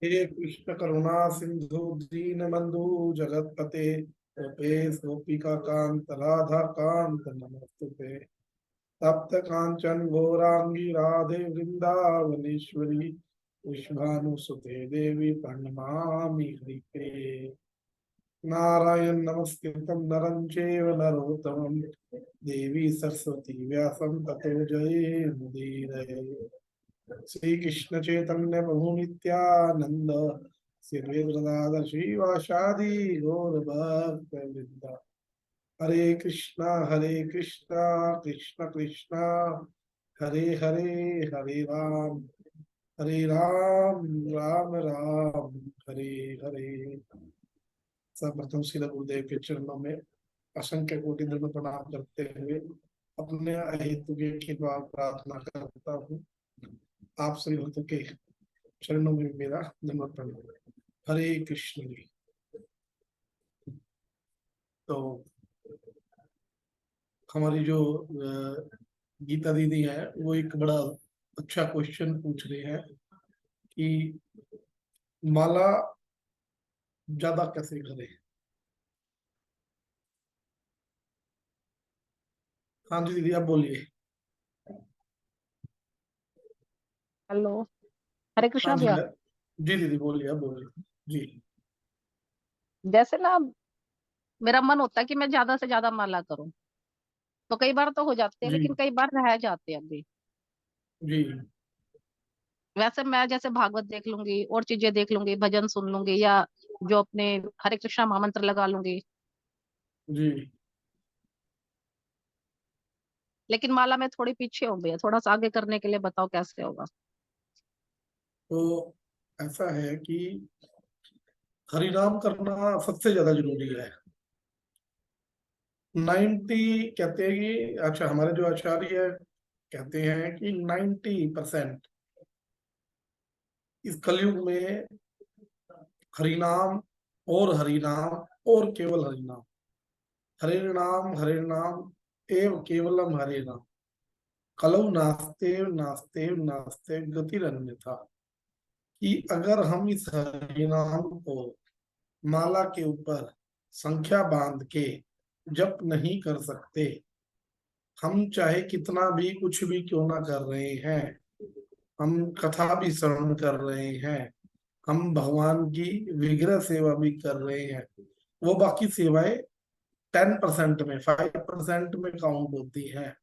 हे कृष्ण करुणा सिंधु दीन बंधु जगतपते गोपेश गोपिका कांत राधा कांत नमस्तुते। तप्त कांचन गौरांगी राधे वृंदावनेश्वरी विश्वानुसुते देवी प्रणमामि हरिप्रिये। नारायण नमस्कृतं नरं चैव नरोत्तमं देवी सरस्वती व्यासं ततो जयेमुदीरये। श्री कृष्ण चैतन्य प्रभु नित्यानंद श्री अद्वैत श्रीवासादि गौर भक्त वृंद। हरे कृष्णा कृष्ण कृष्णा हरे हरे, हरे राम राम राम हरे हरे। सर्वप्रथम श्री गुरुदेव के चरणों में असंख्य कोटि दंड प्रणाम करते हुए अपने अहेतु की कृपा प्रार्थना करता हूँ। आप सभी भक्तों के चरणों में मेरा नम्र प्रणाम। हरे कृष्ण जी। तो हमारी जो गीता दीदी है वो एक बड़ा अच्छा क्वेश्चन पूछ रही है कि माला ज्यादा कैसे करें। हाँ जी दीदी आप बोलिए। हेलो। हरे हाँ कृष्णा जी भैया। जी दीदी बोलिए, आप बोलिए जी। जैसे ना, मेरा मन होता है कि मैं ज्यादा से ज्यादा माला करूं। तो कई बार तो हो जाते हैं, जी लेकिन कई बार रह जाते हैं अभी। जी वैसे मैं जैसे भागवत देख लूंगी और चीजें देख लूंगी, भजन सुन लूंगी, या जो अपने हरे कृष्णा महामंत्र लगा लूंगी। जी। लेकिन माला में थोड़ी पीछे हो गई, थोड़ा सा आगे करने के लिए बताओ कैसे होगा। तो ऐसा है कि हरिनाम करना सबसे ज्यादा जरूरी है। 90 कहते हैं कि अच्छा हमारे जो आचार्य कहते हैं कि 90% इस कलयुग में हरिनाम और हरिनाम और केवल हरिनाम, हरे नाम एव केवलम हरे नाम, कलौ नास्ते नास्ते नास्ते गतिरन्यथा। कि अगर हम इस हरिनाम को माला के ऊपर संख्या बांध के जप नहीं कर सकते, हम चाहे कितना भी कुछ भी क्यों ना कर रहे हैं, हम कथा भी श्रवण कर रहे हैं, हम भगवान की विग्रह सेवा भी कर रहे हैं, वो बाकी सेवाएं 10% में 5% में काउंट होती है।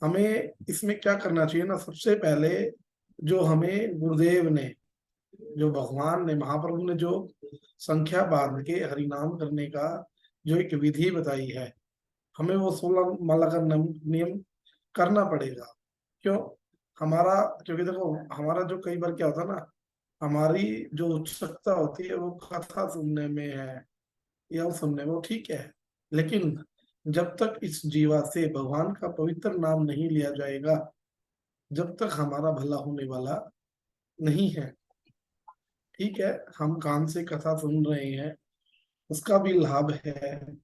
हमें इसमें क्या करना चाहिए ना, सबसे पहले जो हमें गुरुदेव ने, जो भगवान ने, महाप्रभु ने जो संख्या बांध के हरिनाम करने का जो एक विधि बताई है, हमें वो 16 माला का नियम करना पड़ेगा। क्यों? हमारा, क्योंकि देखो हमारा जो कई बार क्या होता है ना, हमारी जो उत्सुकता होती है वो कथा सुनने में है या वो सुनने में, वो ठीक है, लेकिन जब तक इस जीवा से भगवान का पवित्र नाम नहीं लिया जाएगा, जब तक हमारा भला होने वाला नहीं है। ठीक है, हम कान से कथा सुन रहे हैं, उसका भी लाभ है,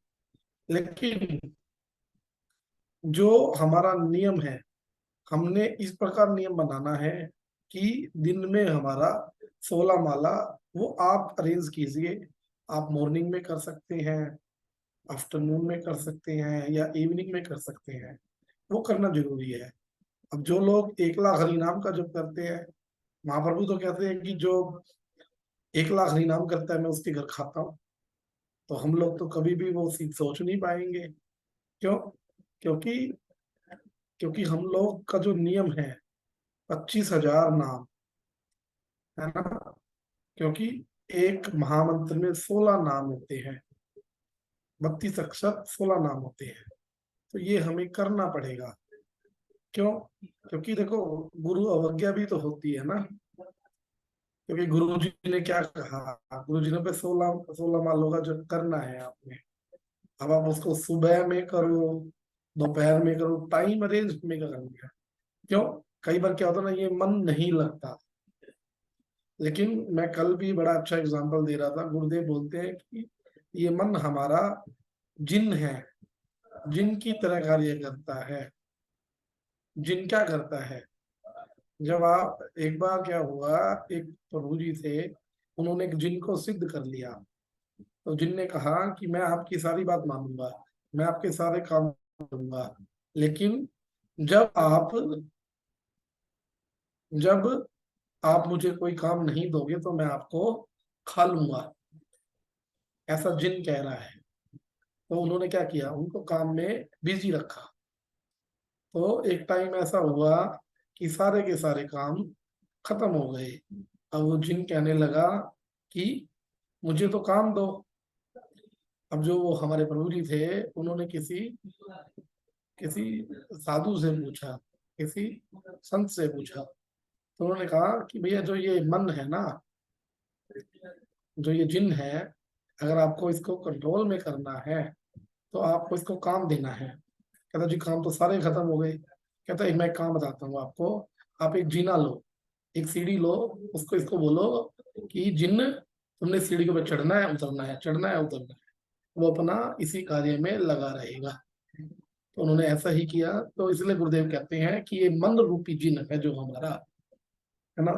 लेकिन जो हमारा नियम है, हमने इस प्रकार नियम बनाना है कि दिन में हमारा 16 माला वो आप अरेंज कीजिए। आप मॉर्निंग में कर सकते हैं, आफ्टरनून में कर सकते हैं, या इवनिंग में कर सकते हैं, वो करना जरूरी है। अब जो लोग 1 लाख हरिनाम का जप करते हैं, महाप्रभु तो कहते हैं कि जो 1 लाख हरिनाम करता है मैं उसके घर खाता हूँ। तो हम लोग तो कभी भी वो चीज सोच नहीं पाएंगे। क्यों? क्योंकि क्योंकि हम लोग का जो नियम है 25,000 नाम, है ना, क्योंकि एक महामंत्र में 16 नाम होते हैं, 32 अक्षर 16 नाम होते हैं। तो ये हमें करना पड़ेगा। क्यों? क्योंकि देखो गुरु अवज्ञा भी तो होती है ना। क्योंकि गुरु जी ने क्या कहा, गुरु जी ने पे 16 मालों का जब करना है आपने, अब आप उसको सुबह में करो, दोपहर में करो, टाइम अरेंज में करना है। क्यों? कई बार क्या होता है ना, ये मन नहीं लगता। लेकिन मैं कल भी बड़ा अच्छा एग्जांपल दे रहा था, गुरुदेव बोलते हैं कि ये मन हमारा जिन है, जिन की तरह कार्य करता है। जिन क्या करता है, जब आप, एक बार क्या हुआ, एक प्रभु जी थे, उन्होंने एक जिन को सिद्ध कर लिया। तो जिन ने कहा कि मैं आपकी सारी बात मानूंगा, मैं आपके सारे काम करूंगा, लेकिन जब आप जब आप मुझे कोई काम नहीं दोगे तो मैं आपको खा लूंगा, ऐसा जिन कह रहा है। तो उन्होंने क्या किया, उनको काम में बिजी रखा। तो एक टाइम ऐसा हुआ कि सारे के सारे काम खत्म हो गए। अब वो जिन कहने लगा कि मुझे तो काम दो। अब जो वो हमारे प्रभु जी थे, उन्होंने किसी किसी साधु से पूछा, किसी संत से पूछा। तो उन्होंने कहा कि भैया जो ये मन है ना, जो ये जिन है, अगर आपको इसको कंट्रोल में करना है तो आपको इसको काम देना है। कहता जी काम तो सारे खत्म हो गए। कहता एक मैं काम बताता हूँ आपको, आप एक जीना लो, एक सीढ़ी लो, उसको इसको बोलो कि जिन तुमने सीढ़ी के ऊपर चढ़ना है उतरना है, चढ़ना है उतरना है, वो अपना इसी कार्य में लगा रहेगा। तो उन्होंने ऐसा ही किया। तो इसलिए गुरुदेव कहते हैं कि ये मन रूपी जिन है जो हमारा, है ना।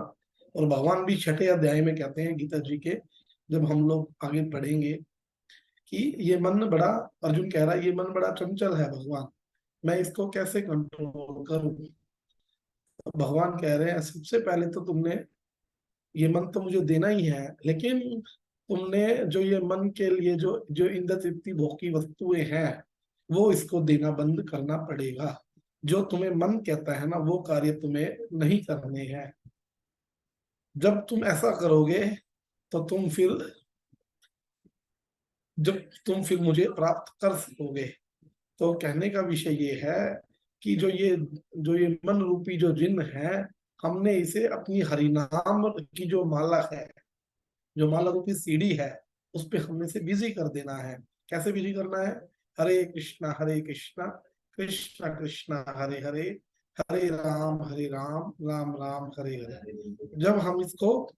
और भगवान भी छठे अध्याय में कहते हैं गीता जी के, जब हम लोग आगे पढ़ेंगे, कि ये मन बड़ा, अर्जुन कह रहा है ये मन बड़ा चंचल है भगवान, मैं इसको कैसे कंट्रोल करूं। तो भगवान कह रहे हैं सबसे पहले तो तुमने ये मन तो मुझे देना ही है, लेकिन तुमने जो ये मन के लिए जो जो इंद्र तृप्ति भोग की वस्तुएं हैं, वो इसको देना बंद करना पड़ेगा। जो तुम्हें मन कहता है ना, वो कार्य तुम्हें नहीं करने हैं। जब तुम ऐसा करोगे तो जब तुम फिर मुझे प्राप्त कर सकोगे। तो कहने का विषय ये है कि जो ये मन रूपी जो जिन है, हमने इसे अपनी हरिनाम की जो माला है, जो माला रूपी सीढ़ी है, उस पे हमने से बिजी कर देना है। कैसे बिजी करना है? हरे कृष्णा कृष्णा कृष्णा हरे हरे, हरे राम राम राम हरे हरे। जब हम इसको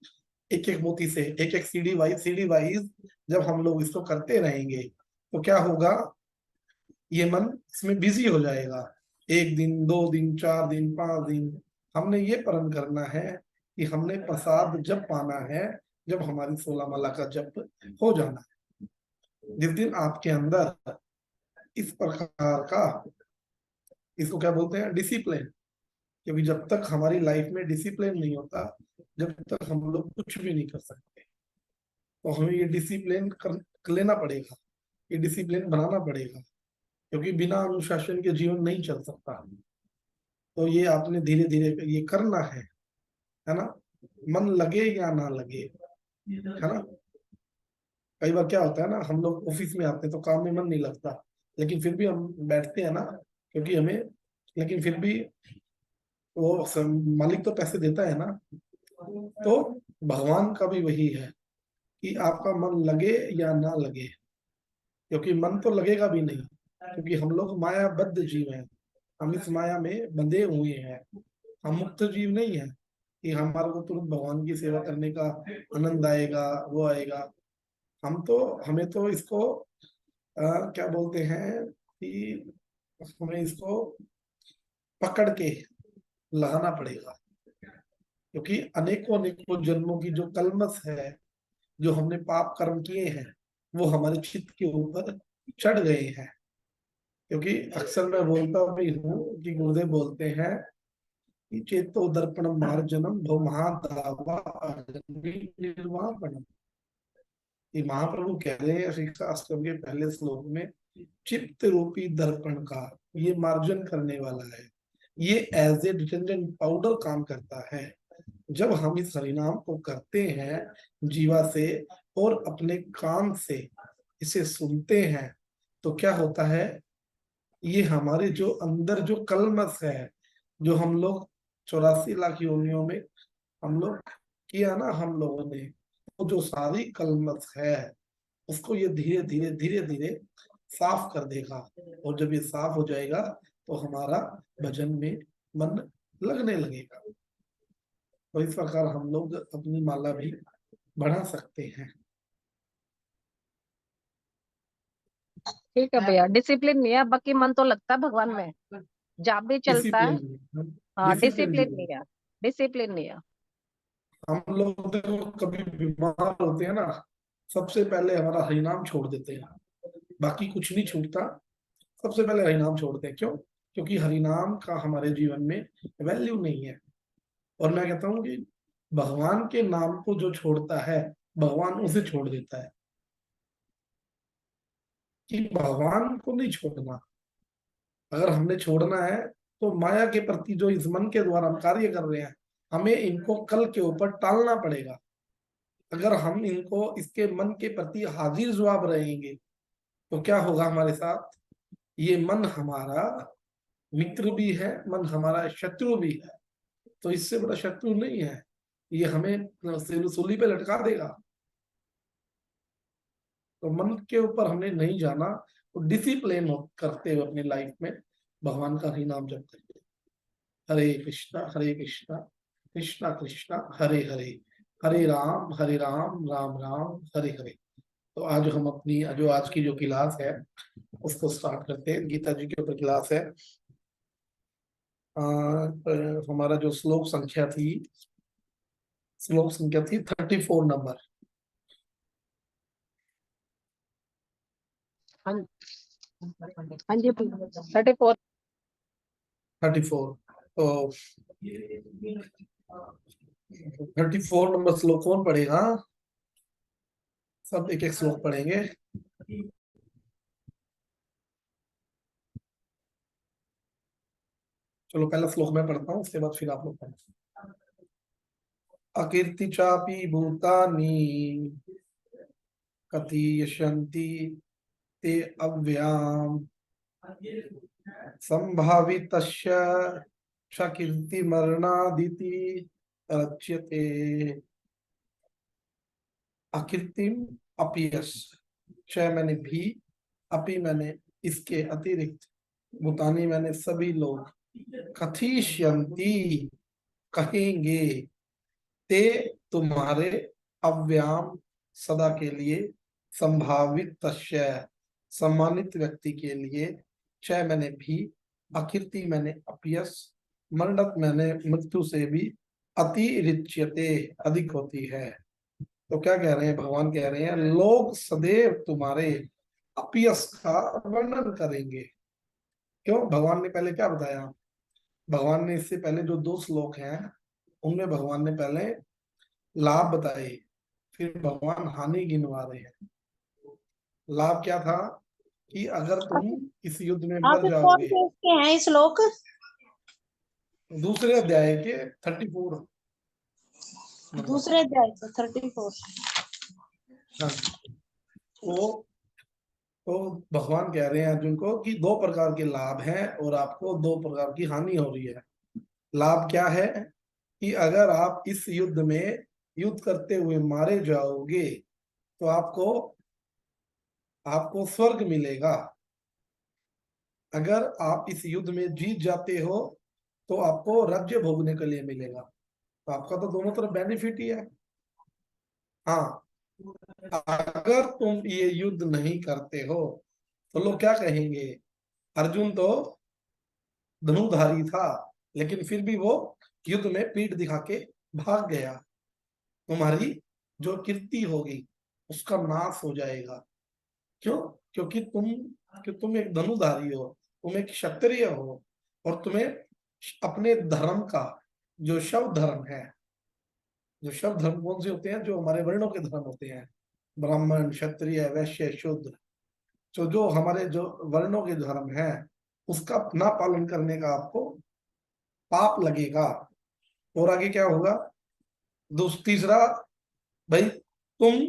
एक एक मोती से, एक एक सीढ़ी वाइज जब हम लोग इसको करते रहेंगे, तो क्या होगा, ये मन इसमें बिजी हो जाएगा। एक दिन, 2 दिन, 4 दिन, 5 दिन, हमने ये प्रण करना है कि हमने प्रसाद जब पाना है, जब हमारी 16 माला का जप हो जाना है। जिस दिन आपके अंदर इस प्रकार का, इसको क्या बोलते हैं, डिसिप्लिन, क्योंकि जब तक हमारी लाइफ में डिसिप्लिन नहीं होता, जब तक हम लोग कुछ भी नहीं कर सकते। तो हमें ये डिसिप्लिन कर लेना पड़ेगा, ये डिसिप्लिन बनाना पड़ेगा, क्योंकि बिना अनुशासन के जीवन नहीं चल सकता। तो ये आपने धीरे धीरे ये करना है ना। मन लगे या ना लगे, है ना। कई बार क्या होता है ना, हम लोग ऑफिस में आते हैं तो काम में मन नहीं लगता, लेकिन फिर भी हम बैठते हैं ना, क्योंकि हमें, लेकिन फिर भी मालिक तो पैसे देता है ना। तो भगवान का भी वही है कि आपका मन लगे या ना लगे, क्योंकि मन तो लगेगा भी नहीं, क्योंकि हम लोग मायाबद्ध जीव हैं। हम इस माया में बंधे हुए हैं, हम मुक्त जीव नहीं है कि हमारे को तुरंत भगवान की सेवा करने का आनंद आएगा, वो आएगा। हमें तो इसको क्या बोलते हैं कि हमें इसको पकड़ के लगाना पड़ेगा, क्योंकि अनेकों अनेकों जन्मों की जो कलमस है, जो हमने पाप कर्म किए हैं, वो हमारे चित्त के ऊपर चढ़ गए हैं। क्योंकि अक्सर मैं बोलता भी हूँ कि गुरुदेव बोलते हैं कि चेतो दर्पण मार्जनम भव महादावा निर्वापनम। ये महाप्रभु कह रहे हैं शिक्षा अष्टम के पहले श्लोक में, चित्त रूपी दर्पण का ये मार्जन करने वाला है, ये एज ए डिटर्जेंट पाउडर काम करता है। जब हम इस हरिनाम को करते हैं जीवा से और अपने कान से इसे सुनते हैं, तो क्या होता है, ये हमारे जो अंदर जो कलमस है, जो हम लोग 84 लाख योनियों में हम लोग किया ना, हम लोगों ने, वो जो सारी कलमस है, उसको ये धीरे धीरे धीरे धीरे साफ कर देगा। और जब ये साफ हो जाएगा तो हमारा भजन में मन लगने लगेगा। तो इस प्रकार हम लोग अपनी माला भी बढ़ा सकते हैं। ठीक है भैया, डिसिप्लिन नहीं है, बाकी मन तो लगता है भगवान में, जाप भी चलता है। डिसिप्लिन, हाँ, डिसिप्लिन डिसिप्लिन जीवन। नहीं है, डिसिप्लिन नहीं है। हम लोग देखो कभी बीमार होते हैं ना, सबसे पहले हमारा हरिनाम छोड़ देते हैं, बाकी कुछ नहीं छूटता, सबसे पहले हरिनाम छोड़ते हैं। क्यों? क्योंकि हरिनाम का हमारे जीवन में वैल्यू नहीं है। और मैं कहता हूँ कि भगवान के नाम को जो छोड़ता है, भगवान उसे छोड़ देता है। कि भगवान को नहीं छोड़ना, अगर हमने छोड़ना है तो माया के प्रति जो इस मन के द्वारा हम कार्य कर रहे हैं, हमें इनको कल के ऊपर टालना पड़ेगा। अगर हम इनको इसके मन के प्रति हाजिर जवाब रहेंगे तो क्या होगा हमारे साथ? ये मन हमारा मित्र भी है, मन हमारा शत्रु भी है। तो इससे बड़ा शत्रु नहीं है, ये हमें सूली पे लटका देगा। तो मन के ऊपर हमने नहीं जाना, तो डिसिप्लिन करते हुए अपनी लाइफ में भगवान का ही नाम जप करिए। हरे कृष्णा कृष्णा कृष्णा हरे हरे, हरे राम राम राम हरे हरे। तो आज हम अपनी जो आज की जो क्लास है उसको स्टार्ट करते हैं। गीता जी के ऊपर क्लास है। हमारा जो श्लोक संख्या थी 34 नंबर। हाँ हाँ जी, 34। 34। तो 34 नंबर श्लोक कौन पढ़ेगा? सब एक एक श्लोक पढ़ेंगे। चलो पहला श्लोक मैं पढ़ता हूँ, उसके बाद फिर आप लोग पढ़ें। अकीर्ति चापि भूतानि कथयिष्यन्ति ते अव्ययाम् संभावितस्य च कीर्तिमरणादिति रच्यते। अकीर्तिम अपीयस, क्षय मैंने भी, अपी मैंने इसके अतिरिक्त, भूतानी मैंने सभी लोग, कथयिष्यन्ति कहेंगे, ते तुम्हारे, अव्याम सदा के लिए, संभावित तस्य सम्मानित व्यक्ति के लिए, क्षय मैंने भी, अकीर्ति मैंने अपयश, मरणत मैंने मृत्यु से भी, अतिरिच्यते अधिक होती है। तो क्या कह रहे हैं? भगवान कह रहे हैं लोग सदैव तुम्हारे अपयश का वर्णन करेंगे। क्यों? भगवान ने पहले क्या बताया? भगवान ने इससे पहले जो 2 श्लोक हैं उनमें भगवान ने पहले लाभ बताए, फिर भगवान हानि गिनवा रहे हैं। लाभ क्या था? कि अगर तुम इस युद्ध में आप मर कौन जाओगे, से उसके हैं श्लोक? दूसरे अध्याय के 34 नंबर। दूसरे अध्याय से 34। हाँ जी। तो भगवान कह रहे हैं अर्जुन को कि 2 प्रकार के लाभ हैं और आपको 2 प्रकार की हानि हो रही है। लाभ क्या है? कि अगर आप इस युद्ध में युद्ध करते हुए मारे जाओगे तो आपको आपको स्वर्ग मिलेगा। अगर आप इस युद्ध में जीत जाते हो तो आपको राज्य भोगने के लिए मिलेगा। तो आपका तो दोनों तरफ बेनिफिट ही है। हाँ, अगर तुम ये युद्ध नहीं करते हो तो लोग क्या कहेंगे? अर्जुन तो धनुधारी था लेकिन फिर भी वो युद्ध में पीठ दिखा के भाग गया, तुम्हारी जो कीर्ति होगी उसका नाश हो जाएगा। क्यों? क्योंकि तुम एक धनुधारी हो, तुम एक क्षत्रिय हो, और तुम्हें अपने धर्म का, जो शव धर्म है, जो शव धर्म कौन से होते हैं? जो हमारे वर्णों के धर्म होते हैं, ब्राह्मण क्षत्रिय वैश्य शूद्र, जो हमारे जो वर्णों के धर्म है उसका ना पालन करने का आपको पाप लगेगा। और आगे क्या होगा? तीसरा, भाई तुम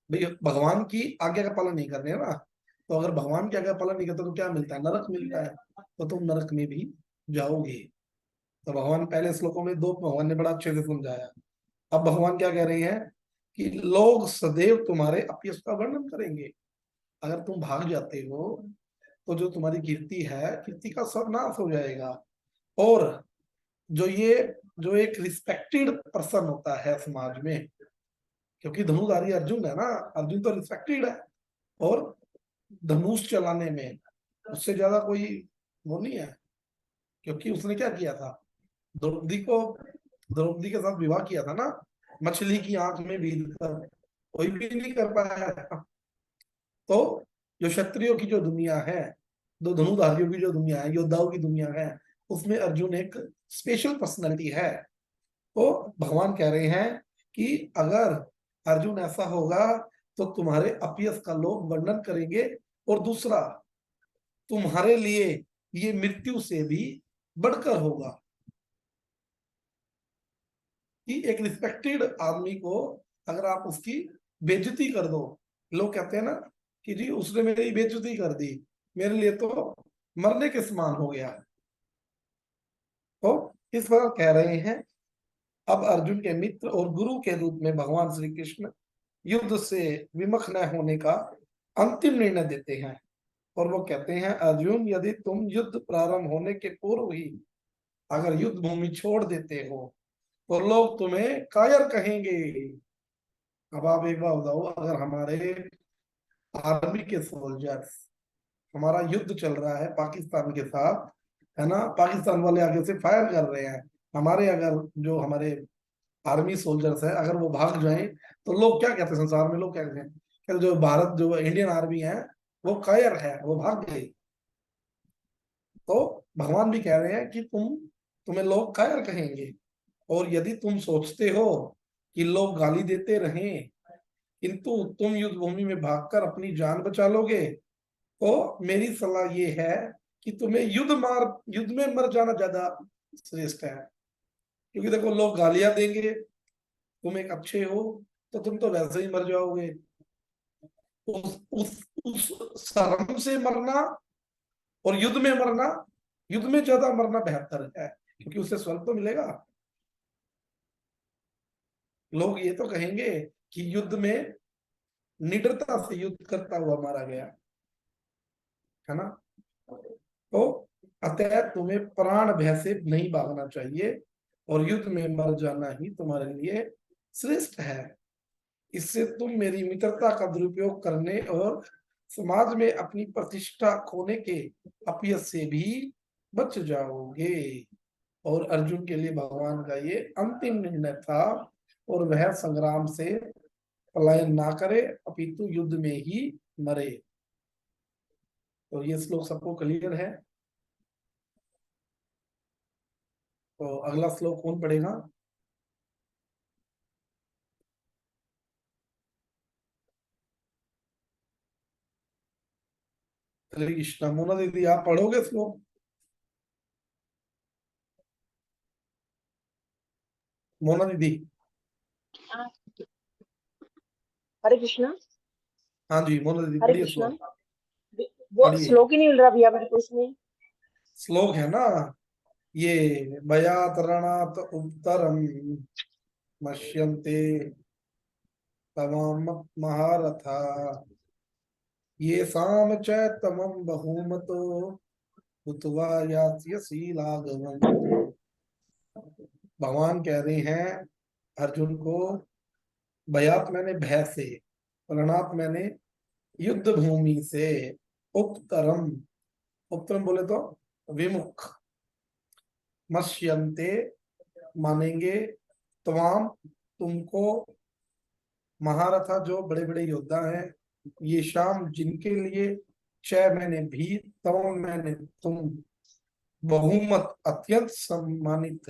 भाई भगवान की आज्ञा का पालन नहीं कर रहे हो ना, तो अगर भगवान की आज्ञा का पालन नहीं करते तो क्या मिलता है? नरक मिलता है। तो तुम नरक में भी जाओगे। तो भगवान पहले श्लोकों में 2 भगवान ने बड़ा अच्छे से समझाया। अब भगवान क्या कह रहे हैं? कि लोग सदैव तुम्हारे अपयश का वर्णन करेंगे। अगर तुम भाग जाते हो तो जो तुम्हारी कीर्ति है, कीर्ति का सर्वनाश हो जाएगा। और जो एक रिस्पेक्टेड पर्सन होता है समाज में, क्योंकि धनुधारी अर्जुन है ना, अर्जुन तो रिस्पेक्टेड है, और धनुष चलाने में उससे ज्यादा कोई वो नहीं है। क्योंकि उसने क्या किया था? द्रौपदी को द्रौपदी के साथ विवाह किया था ना, मछली की आंख में बीध कर, कोई भी नहीं कर पाया। तो जो क्षत्रियों की जो दुनिया है, दो धनुधारियों की जो दुनिया है, योद्धाओं की दुनिया है, उसमें अर्जुन एक स्पेशल पर्सनैलिटी है। तो भगवान कह रहे हैं कि अगर अर्जुन ऐसा होगा तो तुम्हारे अपयश का लोग वर्णन करेंगे, और दूसरा तुम्हारे लिए ये मृत्यु से भी बढ़कर होगा। कि एक रिस्पेक्टेड आदमी को अगर आप उसकी बेइज्जती कर दो, लोग कहते हैं ना कि जी उसने मेरी बेइज्जती कर दी, मेरे लिए तो मरने के समान हो गया। तो इस बार कह रहे हैं अब अर्जुन के मित्र और गुरु के रूप में भगवान श्री कृष्ण युद्ध से विमुख न होने का अंतिम निर्णय देते हैं। और वो कहते हैं, अर्जुन यदि तुम युद्ध प्रारंभ होने के पूर्व ही अगर युद्ध भूमि छोड़ देते हो तो लोग तुम्हें कायर कहेंगे। अब आप एक बात बताओ, अगर हमारे आर्मी के सोल्जर्स, हमारा युद्ध चल रहा है पाकिस्तान के साथ, है ना, पाकिस्तान वाले आगे से फायर कर रहे हैं, हमारे अगर जो हमारे आर्मी सोल्जर्स है अगर वो भाग जाएं, तो लोग क्या कहते हैं, संसार में लोग क्या कहते हैं कि जो भारत जो इंडियन आर्मी है वो कायर है, वो भाग गई। तो भगवान भी कह रहे हैं कि तुम्हें लोग कायर कहेंगे, और यदि तुम सोचते हो कि लोग गाली देते रहें किंतु तुम युद्ध भूमि में भागकर अपनी जान बचा लोगे, तो मेरी सलाह ये है कि तुम्हें युद्ध में मर जाना ज्यादा श्रेष्ठ है। क्योंकि देखो लोग गालियां देंगे, तुम एक अच्छे हो तो तुम तो वैसे ही मर जाओगे। उस शर्म से मरना और युद्ध में मरना, युद्ध में ज्यादा मरना बेहतर है, क्योंकि उससे स्वर्ग तो मिलेगा। लोग ये तो कहेंगे कि युद्ध में निडरता से युद्ध करता हुआ मारा गया, है ना। तो अतः तुम्हें प्राण भय से नहीं भागना चाहिए, और युद्ध में मर जाना ही तुम्हारे लिए श्रेष्ठ है। इससे तुम मेरी मित्रता का दुरुपयोग करने और समाज में अपनी प्रतिष्ठा खोने के अपयश से भी बच जाओगे। और अर्जुन के लिए भगवान का ये अंतिम निर्णय था, और वह संग्राम से पलायन ना करे अपितु युद्ध में ही मरे। तो ये श्लोक सबको क्लियर है। तो अगला श्लोक कौन पढ़ेगा? हरे कृष्णा। मोना दीदी आप पढ़ोगे श्लोक? मोना दीदी। हरे कृष्णा। हाँ जी मोना दीदी हरे पढ़िए कृष्णा। श्लोक। वो पढ़िए। श्लोक ही नहीं मिल रहा भैया मेरे को इसमें। श्लोक है ना ये, भयात रणात उत्तरम मश्यन्ते तमाम महारथा, ये साम च तमम बहुमतो हुत्वा यास्यसि लाघवम्। भगवान कह रहे हैं अर्जुन को, भयात मैंने भय से, रणात मैंने युद्ध भूमि से, उत्तरम, उत्तरम बोले तो विमुख, मश्यन्ते मानेंगे, तमाम तुमको, महारथा जो बड़े बड़े योद्धा हैं, ये शाम जिनके लिए, चय मैंने भी, तम मैंने तुम, बहुमत अत्यंत सम्मानित,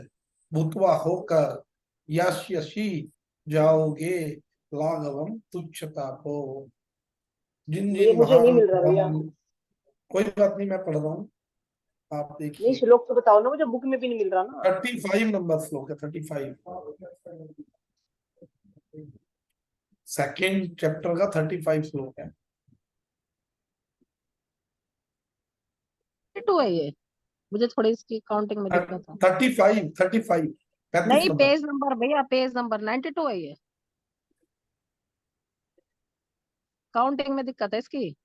भूतवा होकर, यास्यसि जाओगे लाघवम तुच्छता को। जिन ये जिन मुझे नहीं महान मिल रहा भैया। महान, कोई बात नहीं मैं पढ़ रहा हूँ, आप नहीं देखिए। श्लोक तो बताओ ना, मुझे बुक में भी नहीं मिल रहा ना। 35 नंबर श्लोक है, 35 सेकेंड चैप्टर का 35 श्लोक है। 32 है ये, मुझे थोड़ी इसकी काउंटिंग में दिक्कत है। 35 नहीं नंबर। पेज नंबर भैया, पेज नंबर 92 है ये, काउंटिंग में दिक्कत है इसकी,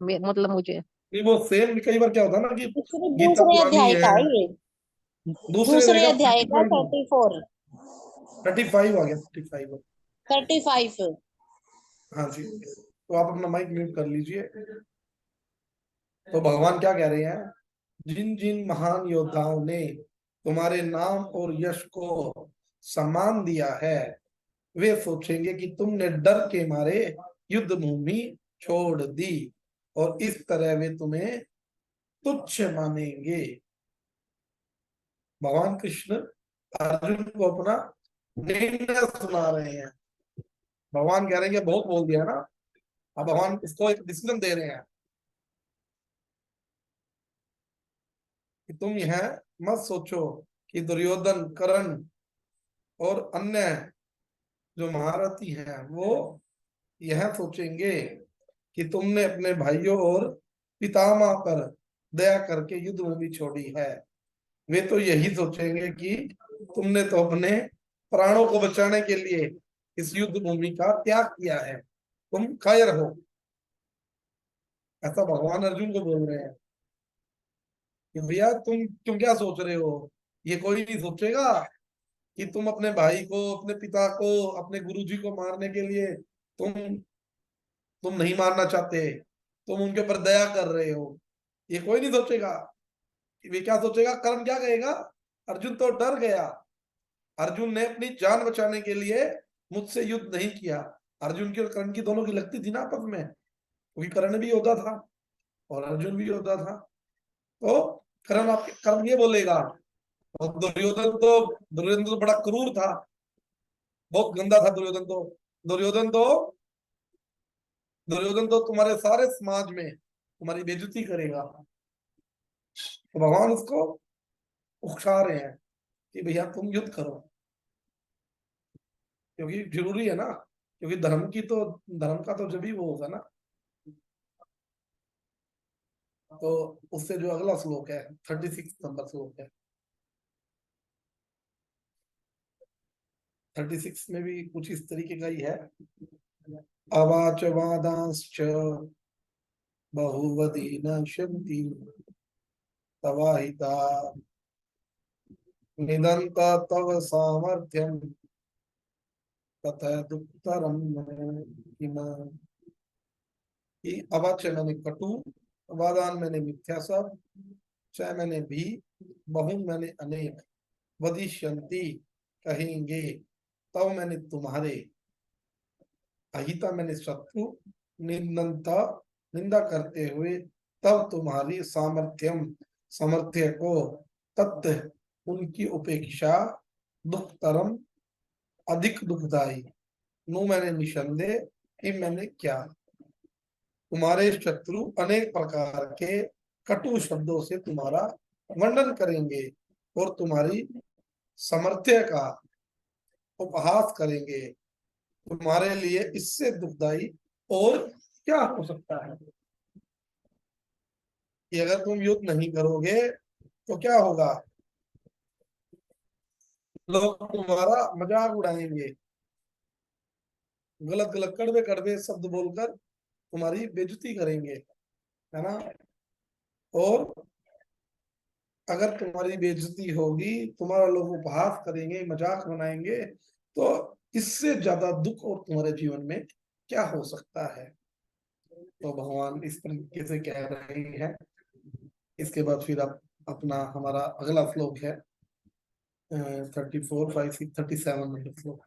मतलब मुझे। नहीं वो सेम, कई बार क्या होता है ना कि दूसरे गीता दूसरे पुरानी अध्याय का है, है ये। दूसरे दूसरे रहेगा अध्याय का 35, 34। 35 आ गया 35। 35। हाँ जी, तो आप अपना माइक म्यूट कर लीजिए। तो भगवान क्या कह रहे हैं, जिन जिन महान योद्धाओं ने तुम्हारे नाम और यश को सम्मान दिया है, वे सोचेंगे कि तुमने डर के मारे युद्ध भूमि छोड़ दी और इस तरह वे तुम्हें तुच्छ मानेंगे। भगवान कृष्ण अर्जुन को अपना निर्णय सुना रहे हैं। भगवान कह रहे हैं कि बहुत बोल दिया ना, अब भगवान इसको एक डिसीजन दे रहे हैं कि तुम यह मत सोचो कि दुर्योधन, कर्ण और अन्य जो महारथी हैं वो यह सोचेंगे कि तुमने अपने भाइयों और पितामह पर दया करके युद्ध भूमि छोड़ी है। वे तो यही सोचेंगे कि तुमने तो अपने प्राणों को बचाने के लिए इस युद्ध भूमि का त्याग किया है, तुम कायर हो। ऐसा भगवान अर्जुन को बोल रहे हैं कि भैया तुम क्या सोच रहे हो, ये कोई नहीं सोचेगा कि तुम अपने भाई को, अपने पिता को, अपने गुरुजी को मारने के लिए तुम नहीं मारना चाहते, तुम उनके ऊपर दया कर रहे हो, ये कोई नहीं सोचेगा। वे क्या सोचेगा, कर्म क्या कहेगा, अर्जुन तो डर गया, अर्जुन ने अपनी जान बचाने के लिए मुझसे युद्ध नहीं किया। अर्जुन की और कर्ण की दोनों की लगती थी ना आपस में, क्योंकि कर्ण भी योद्धा था और अर्जुन भी योद्धा था। तो कर्ण ये बोलेगा, और दुर्योधन तो बड़ा क्रूर था, बहुत गंदा था दुर्योधन तो। दुर्योधन तो दुर्योधन तो तुम्हारे सारे समाज में तुम्हारी बेइज्जती करेगा। तो भगवान उसको उकसा रहे हैं कि भैया तुम युद्ध करो, क्योंकि जरूरी है ना, क्योंकि धर्म का तो जब ही वो होगा ना। तो उससे जो अगला श्लोक है 36 नंबर श्लोक है, 36 में भी कुछ इस तरीके का ही है। अवाच वादांश्च बहुवदी न शन्ति तवाहिता निदंत तव सामर्थ्यम ततः दुक्तरम किम। अवाच मैंने कटु, वादान मैंने मिथ्या सब, च मैंने भी, बहु मैंने अनेक, वदिष्यन्ति कहेंगे, तव मैंने तुम्हारे, अहिता मैंने शत्रु, निंदनता निंदा करते हुए, तब तुम्हारी सामर्थ्यम सामर्थ्य को, तत्व उनकी उपेक्षा, दुखतरम अधिक दुखदाई, नु मैंने निसंदेह कि मैंने क्या। तुम्हारे शत्रु अनेक प्रकार के कटु शब्दों से तुम्हारा वर्णन करेंगे और तुम्हारी सामर्थ्य का उपहास करेंगे। तुम्हारे लिए इससे दुखदाई और क्या हो सकता है कि अगर तुम युद्ध नहीं करोगे तो क्या होगा, लोग तुम्हारा मजाक उड़ाएंगे, गलत गलत कड़वे कड़वे शब्द बोलकर तुम्हारी बेइज्जती करेंगे, है ना। और अगर तुम्हारी बेइज्जती होगी, तुम्हारा लोग उपहास करेंगे, मजाक बनाएंगे, तो इससे ज्यादा दुख और तुम्हारे जीवन में क्या हो सकता है। तो भगवान इस तरीके से कह रहे हैं। इसके बाद फिर आप अपना हमारा अगला श्लोक है 34 5 6 37 नंबर श्लोक।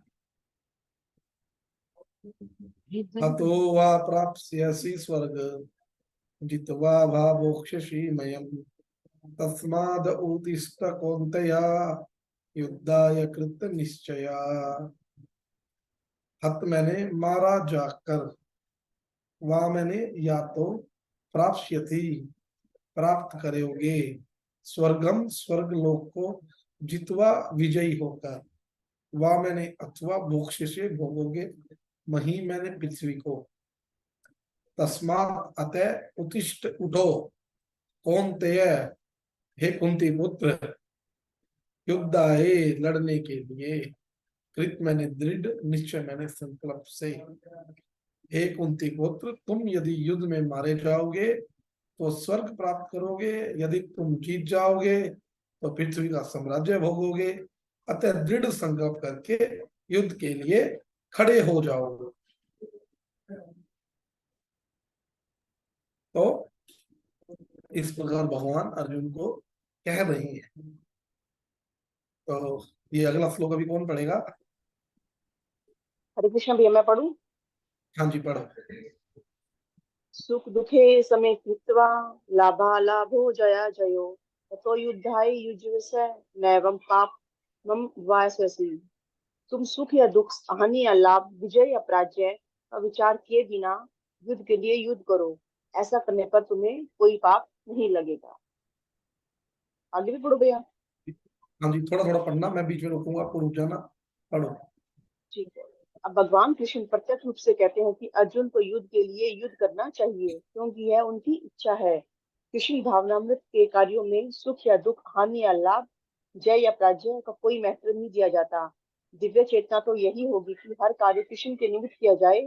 हतो वा प्राप्स्यसि स्वर्ग जित्वा भावोक्षसि मयम् तस्माद उत्तिष्ठ कौन्तेय युद्धाय कृत निश्चया। हत मैंने मारा जाकर, वह मैंने या तो प्राप्स्यति प्राप्त करोगे, स्वर्गम स्वर्ग लोक को, जितवा विजयी होकर, वह मैंने अथवा मोक्ष से भोगोगे, मही मैंने पृथ्वी को। तस्मात अतः उत्तिष्ठ उठो, कौन्तेय हे कुंती पुत्र, युद्धाय लड़ने के लिए, कृत मैंने दृढ़, निश्चय मैंने संकल्प से। हे कुंती पुत्र, तुम यदि युद्ध में मारे जाओगे तो स्वर्ग प्राप्त करोगे, यदि तुम जीत जाओगे तो पृथ्वी का साम्राज्य भोगोगे। अतः दृढ़ संकल्प करके युद्ध के लिए खड़े हो जाओगे। तो इस प्रकार भगवान अर्जुन को कह रही है। तो ये अगला श्लोक अभी कौन पढ़ेगा? हरे कृष्ण भैया, मैं पढ़ूं? हाँ जी, पढ़ो। सुख दुखे समे कृत्वा लाभालाभो जया जयो ततो युद्धाय युज्यसे नैवं पापमं वासयसि। तुम सुख या दुख, हानि या लाभ, विजय या पराजय का विचार किए बिना युद्ध के लिए युद्ध करो। ऐसा करने पर तुम्हें कोई पाप नहीं लगेगा। आगे भी पढ़ो भैया। हाँ जी, थोड़ा थोड़ा पढ़ना, मैं बीच में रोकूंगा, आपको रुक जाना। पढ़ो। ठीक है। अब भगवान कृष्ण प्रत्यक्ष रूप से कहते हैं कि अर्जुन को युद्ध के लिए युद्ध करना चाहिए, क्योंकि यह उनकी इच्छा है। कृष्ण भावनामृत के कार्यों में सुख या दुख, हानि या लाभ, जय या पराजय का कोई महत्व नहीं दिया जाता। दिव्य चेतना तो यही होगी कि हर कार्य कृष्ण के निमित्त किया जाए,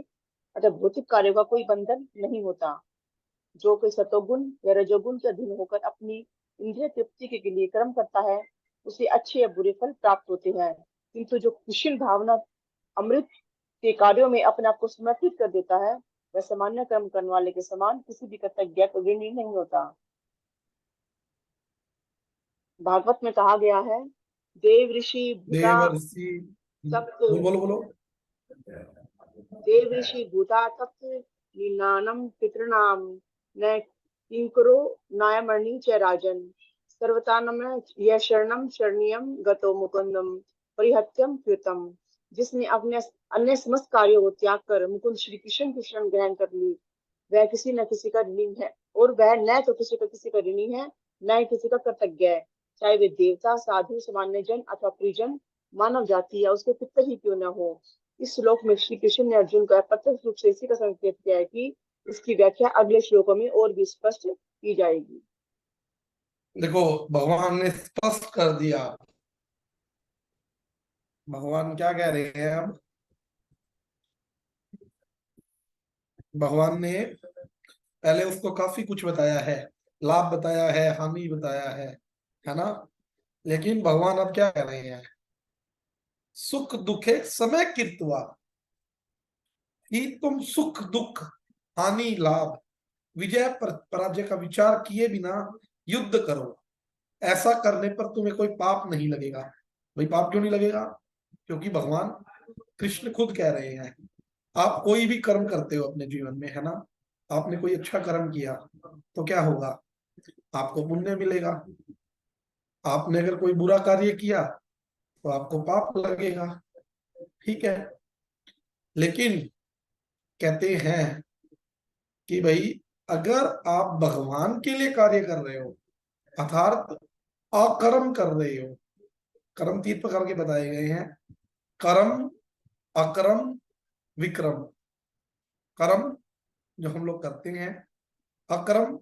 अतः भौतिक कार्यों का कोई बंधन नहीं होता। जो कोई सतोगुण या रजोगुण के अधीन होकर अपनी इंद्रिय तृप्ति के लिए कर्म करता है, उसे अच्छे या बुरे फल प्राप्त होते हैं। किंतु जो कृष्ण भावना अमृत के कार्यों में अपने आप को समर्पित कर देता है, वह सामान्य कर्म करने वाले के समान किसी भी कर्तव्य को ऋणी नहीं होता। भागवत में कहा गया है, देव ऋषि भूता देवर्षि, तप्त, बोलो बोलो बोलो। देव ऋषि भूता तप्त निनानम पितृणाम न किंकरो नायमणि च राजन सर्वतानम यह शरणम शरणियम गतो मुकुंदम परिहत्यम कृतम। जिसने अपने अन्य समस्त कार्यों को त्याग कर मुकुंद श्री कृष्ण की शरण ग्रहण कर ली, वह किसी न किसी का ऋणी है, और वह न तो किसी का ऋणी है, न ही किसी का कृतज्ञ है। चाहे वे देवता, साधु, सामान्य जन अथवा परिजन, मानव जाति या उसके पितर ही क्यों न हो। इस श्लोक में श्री कृष्ण ने अर्जुन को प्रत्यक्ष रूप से इसी का संकेत किया है कि इसकी व्याख्या अगले श्लोकों में और भी स्पष्ट की जाएगी। देखो, भगवान ने स्पष्ट कर दिया। भगवान क्या कह रहे हैं अब? भगवान ने पहले उसको काफी कुछ बताया है, लाभ बताया है, हानि बताया है ना? लेकिन भगवान अब क्या कह रहे हैं? सुख दुखे समय कृत्वा, कि तुम सुख दुख, हानि लाभ, विजय पराजय का विचार किए बिना युद्ध करो। ऐसा करने पर तुम्हें कोई पाप नहीं लगेगा। भाई, पाप क्यों नहीं लगेगा? क्योंकि भगवान कृष्ण खुद कह रहे हैं, आप कोई भी कर्म करते हो अपने जीवन में, है ना? आपने कोई अच्छा कर्म किया तो क्या होगा? आपको पुण्य मिलेगा। आपने अगर कोई बुरा कार्य किया तो आपको पाप लगेगा। ठीक है। लेकिन कहते हैं कि भाई, अगर आप भगवान के लिए कार्य कर रहे हो, अर्थात अकर्म कर रहे हो। कर्म 3 प्रकार के बताए गए हैं: कर्म, अकर्म, विक्रम। कर्म जो हम लोग करते हैं, अकर्म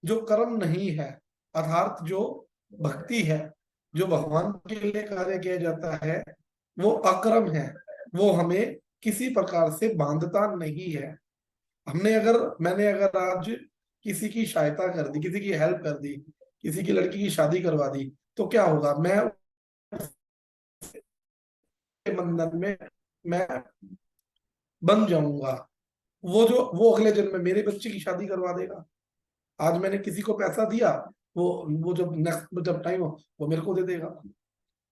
जो कर्म नहीं है, अर्थात जो भक्ति है, जो भगवान के लिए कार्य किया जाता है, वो अकर्म है। वो हमें किसी प्रकार से बांधता नहीं है। मैंने अगर आज किसी की सहायता कर दी, किसी की हेल्प कर दी, किसी की लड़की की शादी करवा दी, तो क्या होगा? मैं उसके बंधन में मैं बन जाऊंगा। वो अगले जन्म में मेरे बच्चे की शादी करवा देगा। आज मैंने किसी को पैसा दिया, वो जब नेक्स्ट जब टाइम हो, वो मेरे को दे देगा।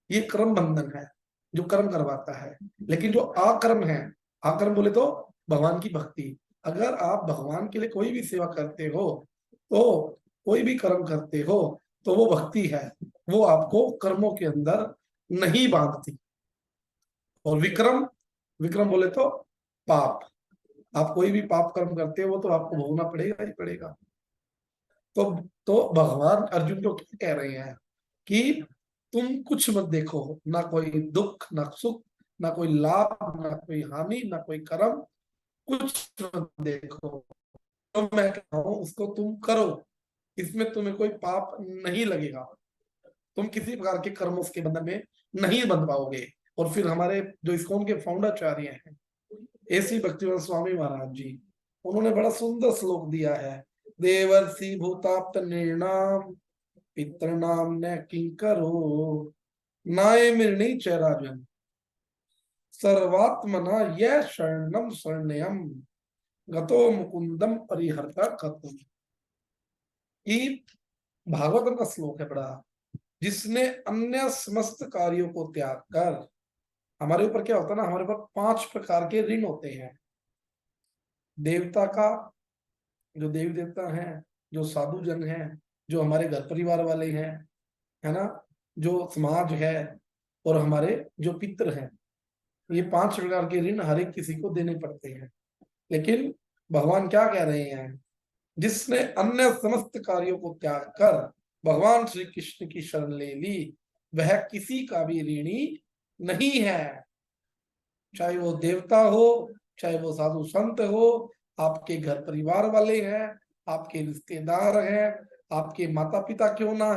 ये कर्म बंधन है जो कर्म करवाता है। लेकिन जो अकर्म है, अकर्म बोले तो भगवान की भक्ति। अगर आप भगवान के लिए कोई भी सेवा करते हो, तो कोई भी कर्म करते हो, तो वो भक्ति है। वो आपको कर्मों के अंदर नहीं बांधती। और विक्रम, विक्रम बोले तो पाप। आप कोई भी पाप कर्म करते हो तो आपको भोगना पड़ेगा ही पड़ेगा। तो तो भगवान अर्जुन को क्या कह रहे हैं कि तुम कुछ मत देखो, ना कोई दुख, ना सुख, ना कोई लाभ, ना कोई हानि, ना कोई कर्म, कुछ मत देखो। तो मैं कह रहा हूं उसको तुम करो। इसमें तुम्हें कोई पाप नहीं लगेगा। तुम किसी प्रकार के कर्मों के बंधन में नहीं बंध पाओगे। और फिर हमारे जो इस्कॉन के फाउंडाचार्य हैं, ऐसी भक्तिवेदांत स्वामी महाराज जी, उन्होंने बड़ा सुंदर श्लोक दिया है: देवर्षि भूताप्त निर्णाम पितृणाम न किंकरो नाय मृणी च राजन सर्वात्मना यह शरणम शरण्यम गतो मुकुंदम परिहर्ता कतुम। भागवतम का श्लोक है बड़ा, जिसने अन्य समस्त कार्यों को त्याग कर, हमारे ऊपर क्या होता है ना, हमारे ऊपर 5 प्रकार के ऋण होते हैं। देवता का, जो देवी देवता हैं, जो साधु जन हैं, जो हमारे घर परिवार वाले हैं, है ना, जो समाज है, और हमारे जो पितृ हैं, ये 5 प्रकार के ऋण हर एक किसी को देने पड़ते हैं। लेकिन भगवान क्या कह रहे हैं, जिसने अन्य समस्त कार्यों को त्याग कर भगवान श्री कृष्ण की शरण ले ली, वह किसी का भी ऋणी नहीं है। चाहे वो देवता हो, चाहे वो साधु संत हो, आपके घर परिवार वाले हैं, आपके रिश्तेदार हैं, आपके माता पिता क्यों ना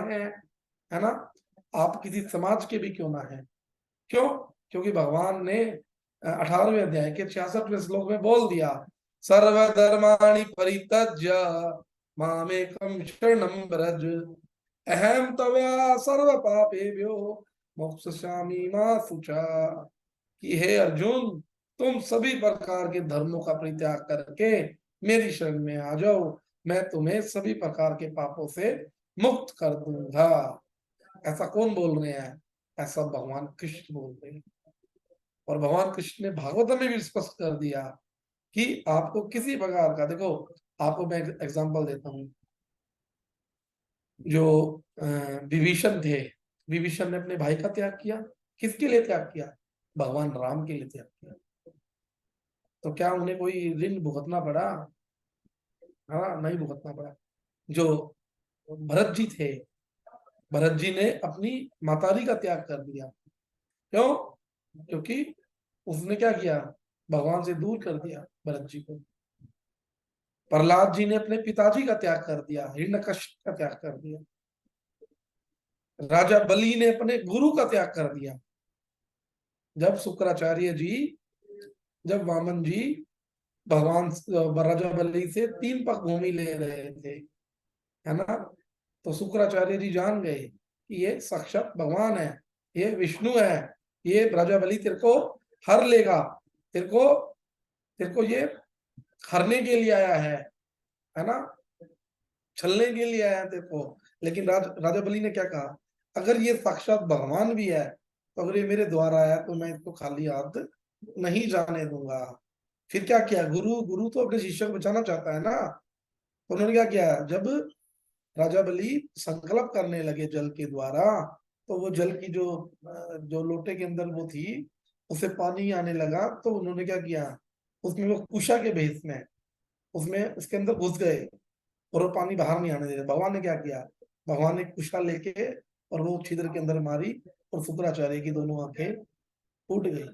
है ना, आप किसी समाज के भी क्यों ना है। क्यों? क्योंकि भगवान ने 18वें अध्याय के 66वें श्लोक में बोल दिया, सर्वधर्माणि परित्यज्य मामेकं शरणं व्रज अहम त्वया सर्व पापेभ्यो मोक्षयिष्यामि मा शुचा। कि हे अर्जुन, तुम सभी प्रकार के धर्मों का परित्याग करके मेरी शरण में आ जाओ, मैं तुम्हें सभी प्रकार के पापों से मुक्त कर दूंगा। ऐसा कौन बोल रहे हैं? ऐसा भगवान कृष्ण बोल रहे हैं। और भगवान कृष्ण ने भागवत में भी स्पष्ट कर दिया कि आपको किसी प्रकार का, देखो आपको मैं एग्जांपल देता हूँ, जो विभीषण थे, विभीषण ने अपने भाई का त्याग किया, किसके लिए त्याग किया? भगवान राम के लिए त्याग किया। तो क्या उन्हें कोई ऋण भुगतना पड़ा? हाँ, नहीं भुगतना पड़ा। जो भरत जी थे, भरत जी ने अपनी मातारी का त्याग कर दिया। क्यों? क्योंकि उसने क्या किया, भगवान से दूर कर दिया भरत जी को। प्रहलाद जी ने अपने पिताजी का त्याग कर दिया, हिरण्यकश्यप का त्याग कर दिया। राजा बलि ने अपने गुरु का त्याग कर दिया। जब शुक्राचार्य जी, जब वामन जी भगवान राजा बलि से 3 पग भूमि ले रहे थे, है ना, तो शुक्राचार्य जी जान गए कि ये साक्षात भगवान है, ये विष्णु है, ये राजा बलि तेरे को हर लेगा, तेरे को ये हरने के लिए आया है ना, छलने के लिए आया तेरे को। लेकिन राजा बलि ने क्या कहा, अगर ये साक्षात भगवान भी है, तो अगर ये मेरे द्वारा आया तो मैं इसको खाली हाथ नहीं जाने दूंगा। फिर क्या किया, गुरु गुरु तो अपने शिष्य को बचाना चाहता है ना, तो उन्होंने क्या किया, जब राजा बलि संकल्प करने लगे जल के द्वारा, तो वो जल की जो लोटे के अंदर वो थी, उसे पानी आने लगा, तो उन्होंने क्या किया, उसमें वो कुशा के भेष में उसमें उसके अंदर घुस गए, और वो पानी बाहर नहीं आने दे रहे। भगवान ने क्या किया, भगवान ने कुशा लेके और वो छिद्र के अंदर मारी, और शुक्राचार्य की दोनों आंखें फूट गई।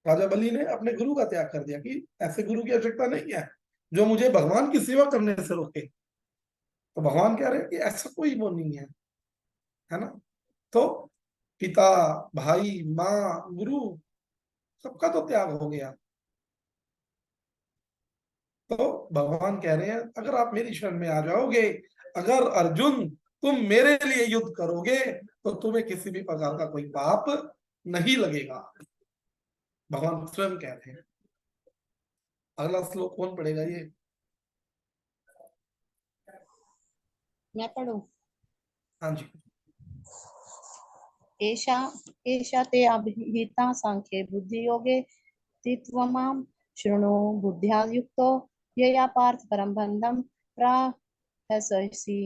राजा बलि ने अपने गुरु का त्याग कर दिया कि ऐसे गुरु की आवश्यकता नहीं है जो मुझे भगवान की सेवा करने से रोके। तो भगवान कह रहे हैं कि ऐसा कोई वो नहीं है ना। तो पिता, भाई, माँ, गुरु, सबका तो त्याग हो गया। तो भगवान कह रहे हैं, अगर आप मेरी शरण में आ जाओगे, अगर अर्जुन तुम मेरे लिए युद्ध करोगे, तो तुम्हें किसी भी प्रकार का कोई पाप नहीं लगेगा। भगवान स्वयं कह रहे हैं। अगला श्लोक कौन पढ़ेगा ये? मैं पढ़ूं? हाँ जी। एषा एषा ते अभिहिता सांख्ये बुद्धि योगे तित्वमां शृणु बुद्ध्या युक्तो यया पार्थ परम बंधम प्राहससि।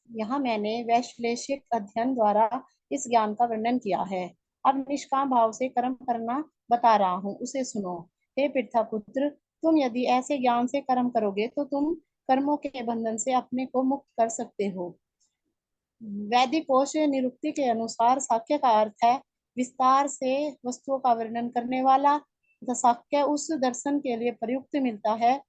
यहाँ मैंने वैश्लेषिक अध्ययन द्वारा इस ज्ञान का वर्णन किया है। अब निष्काम भाव से कर्म करना बता रहा हूँ, उसे सुनो। हे पितापुत्र, तुम यदि ऐसे ज्ञान से कर्म करोगे तो तुम कर्मों के बंधन से अपने को मुक्त कर सकते हो। वैदिक कोश निरुक्ति के अनुसार साक्य का अर्थ है विस्तार से वस्तुओं का वर्णन करने वाला, तथा साक्य उस दर्शन के लिए प्रयुक्त मिलता है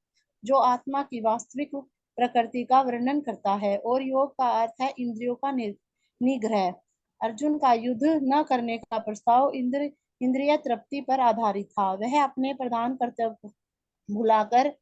जो आत्मा की वास्तविक प्रकृति का वर्णन करता है। और योग का अर्थ है इंद्रियों का निग्रह। अर्जुन का युद्ध न करने का प्रस्ताव इंद्रिय तृप्ति पर आधारित था। वह अपने प्रधान कर्तव्य भुलाकर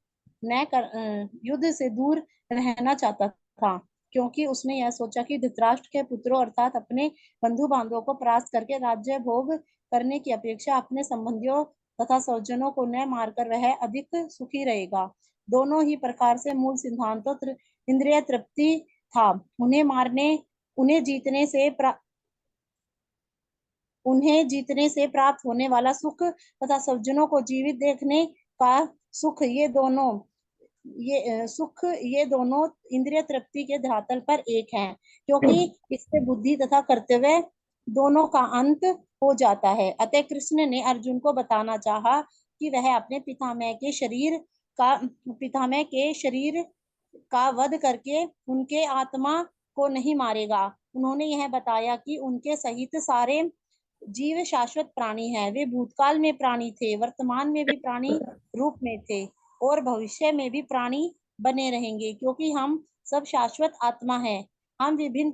युद्ध से दूर रहना चाहता था, क्योंकि उसने यह सोचा कि धृतराष्ट्र के पुत्रों अर्थात अपने बंधु बांधवों को परास्त करके राज्य भोग करने की अपेक्षा अपने संबंधियों तथा स्वजनों को न मारकर वह अधिक सुखी रहेगा। दोनों ही प्रकार से मूल सिद्धांत तो इंद्रिय तृप्ति था। उन्हें मारने उन्हें जीतने से प्राप्त होने वाला सुख तथा सज्जनों को जीवित देखने का सुख, ये दोनों इंद्रिय तृप्ति के धरातल पर एक हैं, क्योंकि इससे बुद्धि तथा कर्तव्य दोनों का अंत हो जाता है। अतः कृष्ण ने अर्जुन को बताना चाहा कि वह अपने पितामह के शरीर का वध करके उनके आत्मा को नहीं मारेगा। उन्होंने यह बताया कि उनके सहित सारे जीव शाश्वत प्राणी हैं। वे भूतकाल में प्राणी थे, वर्तमान में भी प्राणी रूप में थे और भविष्य में भी प्राणी बने रहेंगे, क्योंकि हम सब शाश्वत आत्मा हैं। हम विभिन्न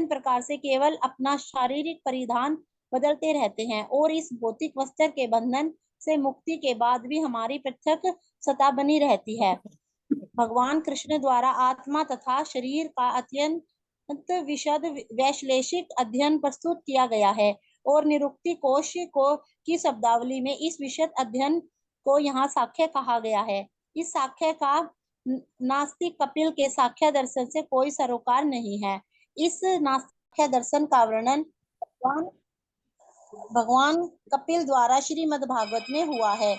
प्रकार से केवल अपना शारीरिक परिधान बदलते रहते हैं और इस भौतिक वस्त्र के बंधन से मुक्ति के बाद भी हमारी पृथक सत्ता बनी रहती है। भगवान कृष्ण द्वारा आत्मा तथा शरीर का अत्यंत विशद वैश्लेषिक अध्ययन प्रस्तुत किया गया है और निरुक्ति कोश की शब्दावली में इस विशद अध्ययन को यहाँ साख्य कहा गया है। इस साख्य का नास्तिक कपिल के साख्य दर्शन से कोई सरोकार नहीं है। इस नास्तिक दर्शन का वर्णन भगवान कपिल द्वारा श्रीमद् भागवत में हुआ है,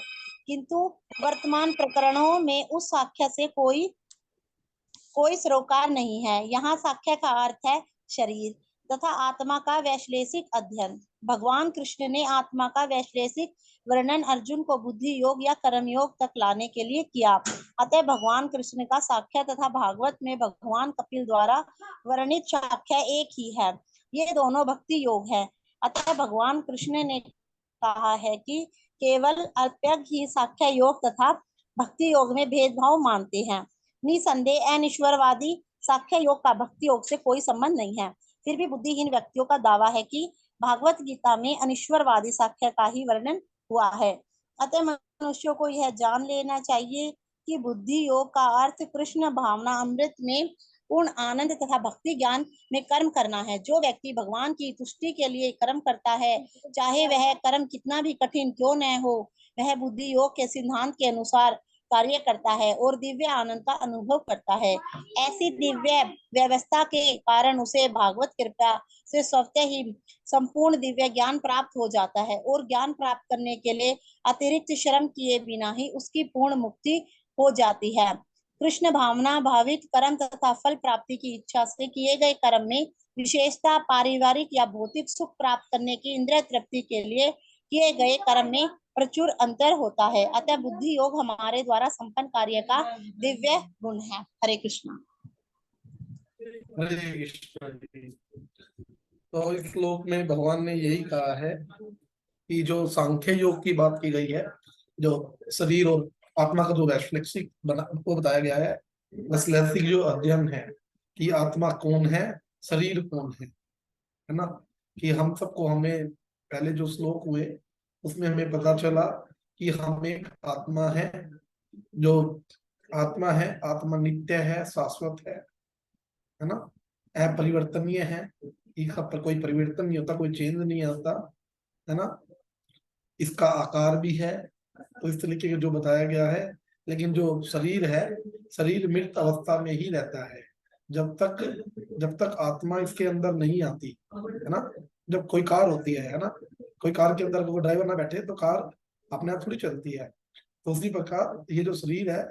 किंतु वर्तमान प्रकरणों में उस साख्य से कोई सरोकार नहीं है। यहाँ साख्य का अर्थ है शरीर तथा आत्मा का वैश्लेषिक अध्ययन। भगवान कृष्ण ने आत्मा का वैश्लेषिक वर्णन अर्जुन को बुद्धि योग या कर्म योग तक लाने के लिए किया। अतः भगवान कृष्ण का साख्य तथा भागवत में भगवान कपिल द्वारा वर्णित साख्य एक ही है। ये दोनों भक्ति योग है। अतः भगवान कृष्ण ने कहा है कि केवल अल्पज्ञ ही साख्य योग तथा भक्ति योग में भेदभाव मानते हैं। निसंदेह अनिश्वरवादी साख्य योग का भक्ति योग से कोई संबंध नहीं है। फिर भी बुद्धिहीन व्यक्तियों का दावा है कि भागवत गीता में अनिश्वरवादी साख्य का ही वर्णन हुआ है। अतः मनुष्यों को यह जान लेना चाहिए कि बुद्धि योग का अर्थ कृष्ण भावना अमृत में पूर्ण आनंद तथा भक्ति ज्ञान में कर्म करना है। जो व्यक्ति भगवान की तुष्टि के लिए कर्म करता है, चाहे वह कर्म कितना भी कठिन क्यों न हो, वह बुद्धि योग के सिद्धांत के अनुसार कार्य करता है और दिव्य आनंद का अनुभव करता है। ऐसी दिव्य व्यवस्था के कारण उसे भागवत कृपा से स्वतः ही संपूर्ण दिव्य ज्ञान प्राप्त हो जाता है और ज्ञान प्राप्त करने के लिए अतिरिक्त श्रम किए बिना ही उसकी पूर्ण मुक्ति हो जाती है। कृष्ण भावना भावित कर्म तथा फल प्राप्ति की इच्छा से किए गए कर्म में विशेषता पारिवारिक या भौतिक सुख प्राप्त करने की इंद्रिय तृप्ति के लिए किए गए कर्म में प्रचुर अंतर होता है। अतः बुद्धि योग हमारे द्वारा संपन्न कार्य का दिव्य गुण है। हरे कृष्णा। हरे कृष्ण। तो इस श्लोक में भगवान ने यही कहा है कि जो सांख्य योग की बात की गई है, जो शरीर और आत्मा का जो वैश्लेषिक वो बताया गया है, वैश्लेषिक जो अध्ययन है कि आत्मा कौन है, शरीर कौन है ना, कि हम सबको, हमें पहले जो श्लोक हुए उसमें हमें पता चला कि हम एक आत्मा है, जो आत्मा है, आत्मा नित्य है, शाश्वत है ना, अपरिवर्तनीय है, इसका पर कोई परिवर्तन नहीं होता, कोई चेंज नहीं आता है ना, इसका आकार भी है। तो इस तरीके का जो बताया गया है। लेकिन जो शरीर है, शरीर मृत अवस्था में ही रहता है जब तक आत्मा इसके अंदर नहीं आती है ना। जब कोई कार होती है ना, कोई कार के अंदर कोई ड्राइवर ना बैठे तो कार अपने आप थोड़ी चलती है। तो उसी प्रकार ये जो शरीर है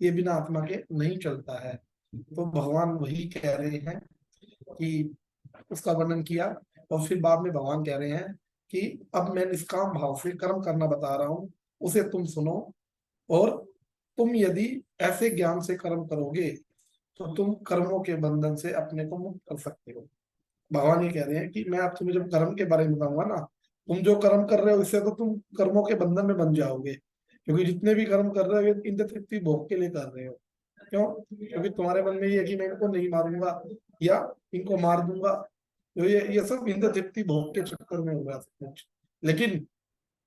ये बिना आत्मा के नहीं चलता है। तो भगवान वही कह रहे हैं कि उसका वर्णन किया और फिर बाद में भगवान कह रहे हैं कि अब मैं निष्काम भाव से कर्म करना बता रहा हूं, उसे तुम सुनो और तुम यदि ऐसे ज्ञान से कर्म करोगे तो तुम कर्मों के बंधन से अपने को मुक्त कर सकते हो। भगवान ये कह रहे हैं कि मैं आप तुम्हें जब कर्म के बारे में बताऊंगा ना, तुम जो कर्म कर रहे हो इससे तो तुम कर्मों के बंधन में बन जाओगे, क्योंकि जितने भी कर्म कर रहे हो इंद्र तृप्ति भोग के लिए कर रहे हो। क्यों? क्योंकि तुम्हारे मन में ये है कि मैं इनको नहीं मारूंगा या इनको मार दूंगा, तो ये सब इंद्र तृप्ति भोग के चक्कर में होगा सब कुछ। लेकिन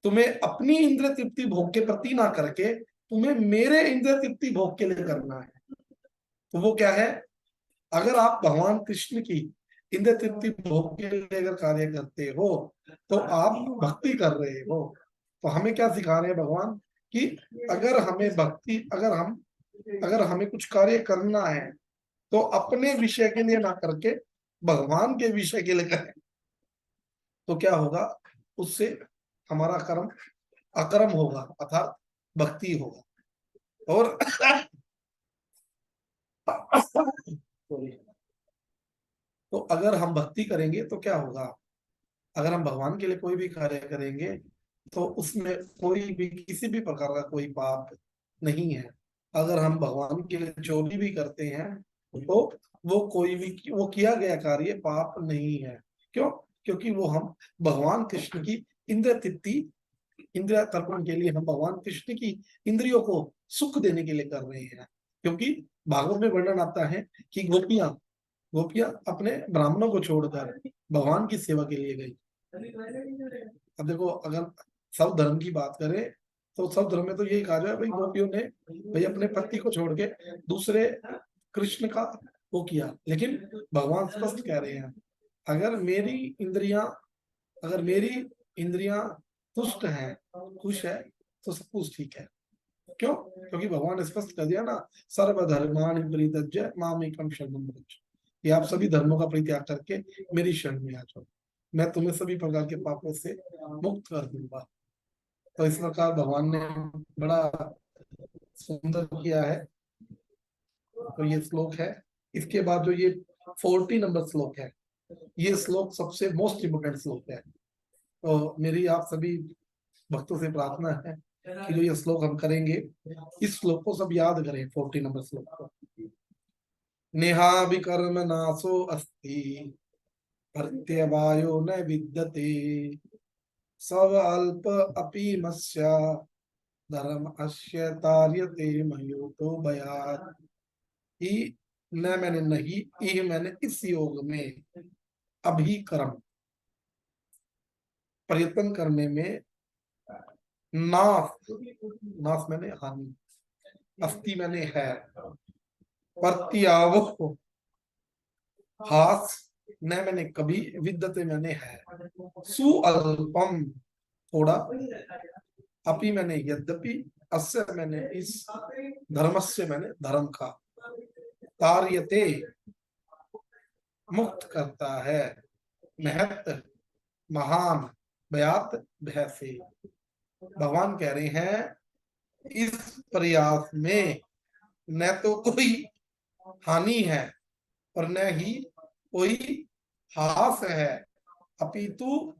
तुम्हें अपनी इंद्र तृप्ति भोग के प्रति ना करके तुम्हें मेरे इंद्र तृप्ति भोग के लिए करना है। तो वो क्या है? अगर आप भगवान कृष्ण की इंद्र तृप्ति भोग के लिए अगर कार्य करते हो तो आप भक्ति कर रहे हो। तो हमें क्या सिखा रहे हैं भगवान कि अगर हमें भक्ति, अगर हमें कुछ कार्य करना है तो अपने विषय के लिए ना करके भगवान के विषय के लिए करें तो क्या होगा, उससे हमारा कर्म अकर्म होगा, अर्थात भक्ति होगा। और सॉरी, तो अगर हम भक्ति करेंगे तो क्या होगा, अगर हम भगवान के लिए कोई भी कार्य करेंगे तो उसमें कोई भी किसी भी प्रकार का कोई पाप नहीं है। अगर हम भगवान के लिए चोरी भी करते हैं तो वो कोई भी वो किया गया कार्य पाप नहीं है। क्यों? क्योंकि वो हम भगवान कृष्ण की इंद्रिय तृप्ति, इंद्रिय तर्पण के लिए हम भगवान कृष्ण की इंद्रियों को सुख देने के लिए कर रहे हैं। क्योंकि भागवत में वर्णन आता है कि गोपियां गोपियां अपने ब्राह्मणों को छोड़कर भगवान की सेवा के लिए गई। अब देखो, अगर सब धर्म की बात करें तो सब धर्म में तो यही कहा जाए भाई, गोपियों ने भाई अपने पति को छोड़ के दूसरे कृष्ण का वो किया। लेकिन भगवान स्पष्ट कह रहे हैं, अगर मेरी इंद्रियां तुष्ट हैं, खुश है, तो सब कुछ ठीक है। क्यों? क्योंकि भगवान ने स्पष्ट कर दिया ना, सर्वधर्माणि परित्यज्य मामेकं शरणं व्रज, ये आप सभी धर्मों का परित्याग करके मेरी शरण में आ जाओ, मैं तुम्हें सभी प्रकार के पापों से मुक्त कर दूंगा। तो इस प्रकार भगवान ने बड़ा सुंदर किया है। तो ये श्लोक है। इसके बाद जो ये 40 नंबर श्लोक है, ये श्लोक सबसे मोस्ट इम्पोर्टेंट श्लोक है। तो मेरी आप सभी भक्तों से प्रार्थना है कि जो ये श्लोक हम करेंगे, इस श्लोक को सब याद करें, 40 नंबर श्लोक को। नेहा विकर्म नाशो अस्ति प्रत्यवायो न विद्यते सब अल्प अपि मस्य धर्म अस्य तार्यते मयोतो भयात्। ही न मैंने नहीं, ही मैंने इस योग में, अभी कर्म प्रयत्न करने में, नाश नाश मैंने हानि, अस्ति मैंने है, प्रत्यावो हास न मैंने कभी, विद्यते मैंने है, सुअल्पम थोड़ा, अपि मैंने यद्यपि, अस्य मैंने इस, धर्मस्य मैंने धर्म का, तार्यते मुक्त करता है, महत महान, भयात भय से। भगवान कह रहे हैं इस प्रयास में न तो कोई हानि है और न ही कोई हास है, अपितु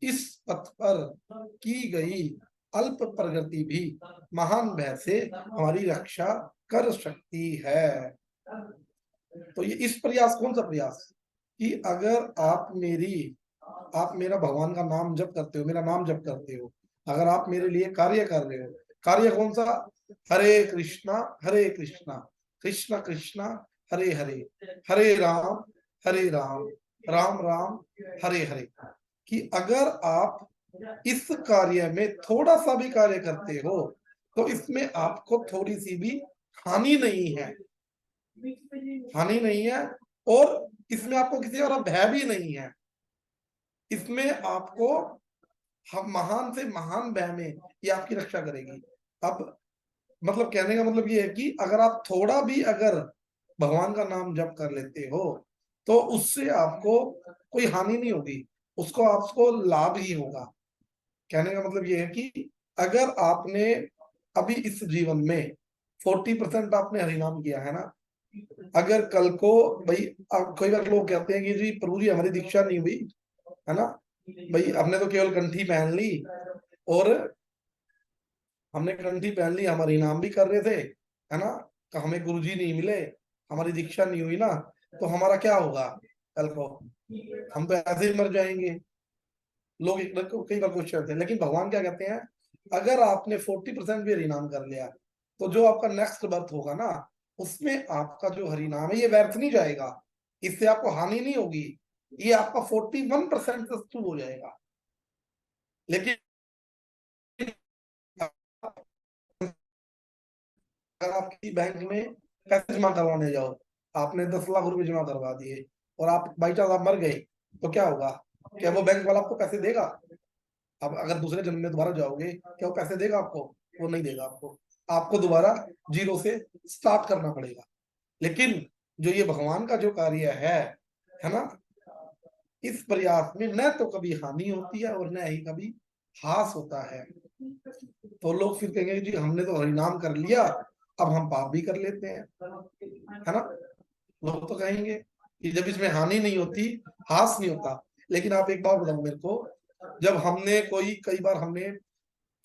इस पथ पर की गई अल्प प्रगति भी महान भय से हमारी रक्षा कर सकती है। तो ये इस प्रयास, कौन सा प्रयास, कि अगर आप मेरा भगवान का नाम जप करते हो, मेरा नाम जप करते हो, अगर आप मेरे लिए कार्य कर रहे हो, कार्य कौन सा, हरे कृष्णा कृष्ण कृष्ण हरे हरे, हरे राम राम राम हरे हरे, कि अगर आप इस कार्य में थोड़ा सा भी कार्य करते हो तो इसमें आपको थोड़ी सी भी हानि नहीं है, और इसमें आपको किसी और भय भी नहीं है। इसमें आपको हम महान से महान भय में ये आपकी रक्षा करेगी। अब मतलब कहने का मतलब ये है कि अगर आप थोड़ा भी अगर भगवान का नाम जप कर लेते हो तो उससे आपको कोई हानि नहीं होगी, उसको आपको लाभ ही होगा। कहने का मतलब ये है कि अगर आपने अभी इस जीवन में 40% आपने हरिनाम किया है ना, अगर कल को भाई, कई बार लोग कहते हैं कि जी प्रभु जी हमारी दीक्षा नहीं हुई है ना, भाई हमने तो केवल कंठी पहन ली, और हमने कंठी पहन ली, हम हरिनाम भी कर रहे थे है ना, तो हमें गुरुजी नहीं मिले, हमारी दीक्षा नहीं हुई ना, तो हमारा क्या होगा कल को, हम तो ऐसे ही मर जाएंगे। लोग कई बार क्वेश्चन करते हैं। लेकिन भगवान क्या कहते हैं, अगर आपने 40% भी हरिनाम कर लिया तो जो आपका नेक्स्ट बर्थ होगा ना, उसमें आपका जो हरिनाम है ये व्यर्थ नहीं जाएगा, इससे आपको हानि नहीं होगी, ये आपका 41% से शुरू हो जाएगा। लेकिन अगर आप किसी बैंक में पैसे जमा करवाने जाओ, आपने 10 लाख रुपए जमा करवा दिए और आप बाई चांस आप मर गए, तो क्या होगा, क्या वो बैंक वाला आपको पैसे देगा? अब अगर दूसरे जन्म में दोबारा जाओगे, क्या वो पैसे देगा आपको? वो नहीं देगा आपको, आपको दोबारा जीरो से स्टार्ट करना पड़ेगा। लेकिन जो ये भगवान का जो कार्य है ना, इस प्रयास में न तो कभी हानि होती है और न ही कभी हास होता है। तो लोग फिर कहेंगे जी हमने तो हरिनाम कर लिया, अब हम पाप भी कर लेते हैं, है ना। लोग तो कहेंगे कि जब इसमें हानि नहीं होती, हास नहीं होता। लेकिन आप एक बात बताओ मेरे को, जब हमने कोई, कई बार हमने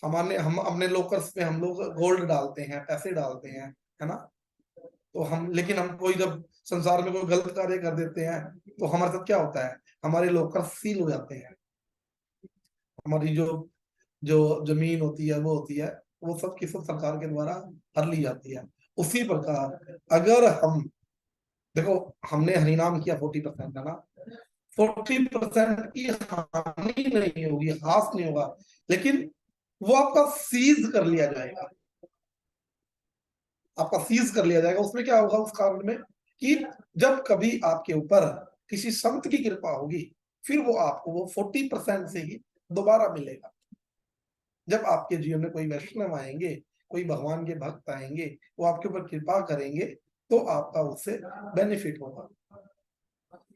हमारे हम अपने लोकर्स में हम लोग गोल्ड डालते हैं, पैसे डालते हैं, है ना। तो हम, लेकिन हम कोई जब संसार में कोई गलत कार्य कर देते हैं तो हमारे साथ क्या होता है, हमारे लोकर सील हो जाते हैं, हमारी जो जो जमीन होती है वो होती है, वो सब की सब सरकार के द्वारा हर ली जाती है। उसी प्रकार अगर हम देखो, हमने हरिनाम किया 40% है ना, 40% की हानि नहीं होगी, हास नहीं होगा, लेकिन वो आपका सीज कर लिया जाएगा, आपका सीज कर लिया जाएगा। उसमें क्या होगा, उस कारण में कि जब कभी आपके ऊपर किसी संत की कृपा होगी, फिर वो आपको वो 40% से ही दोबारा मिलेगा। जब आपके जीवन में कोई वैष्णव आएंगे, कोई भगवान के भक्त आएंगे, वो आपके ऊपर कृपा करेंगे, तो आपका उससे बेनिफिट होगा।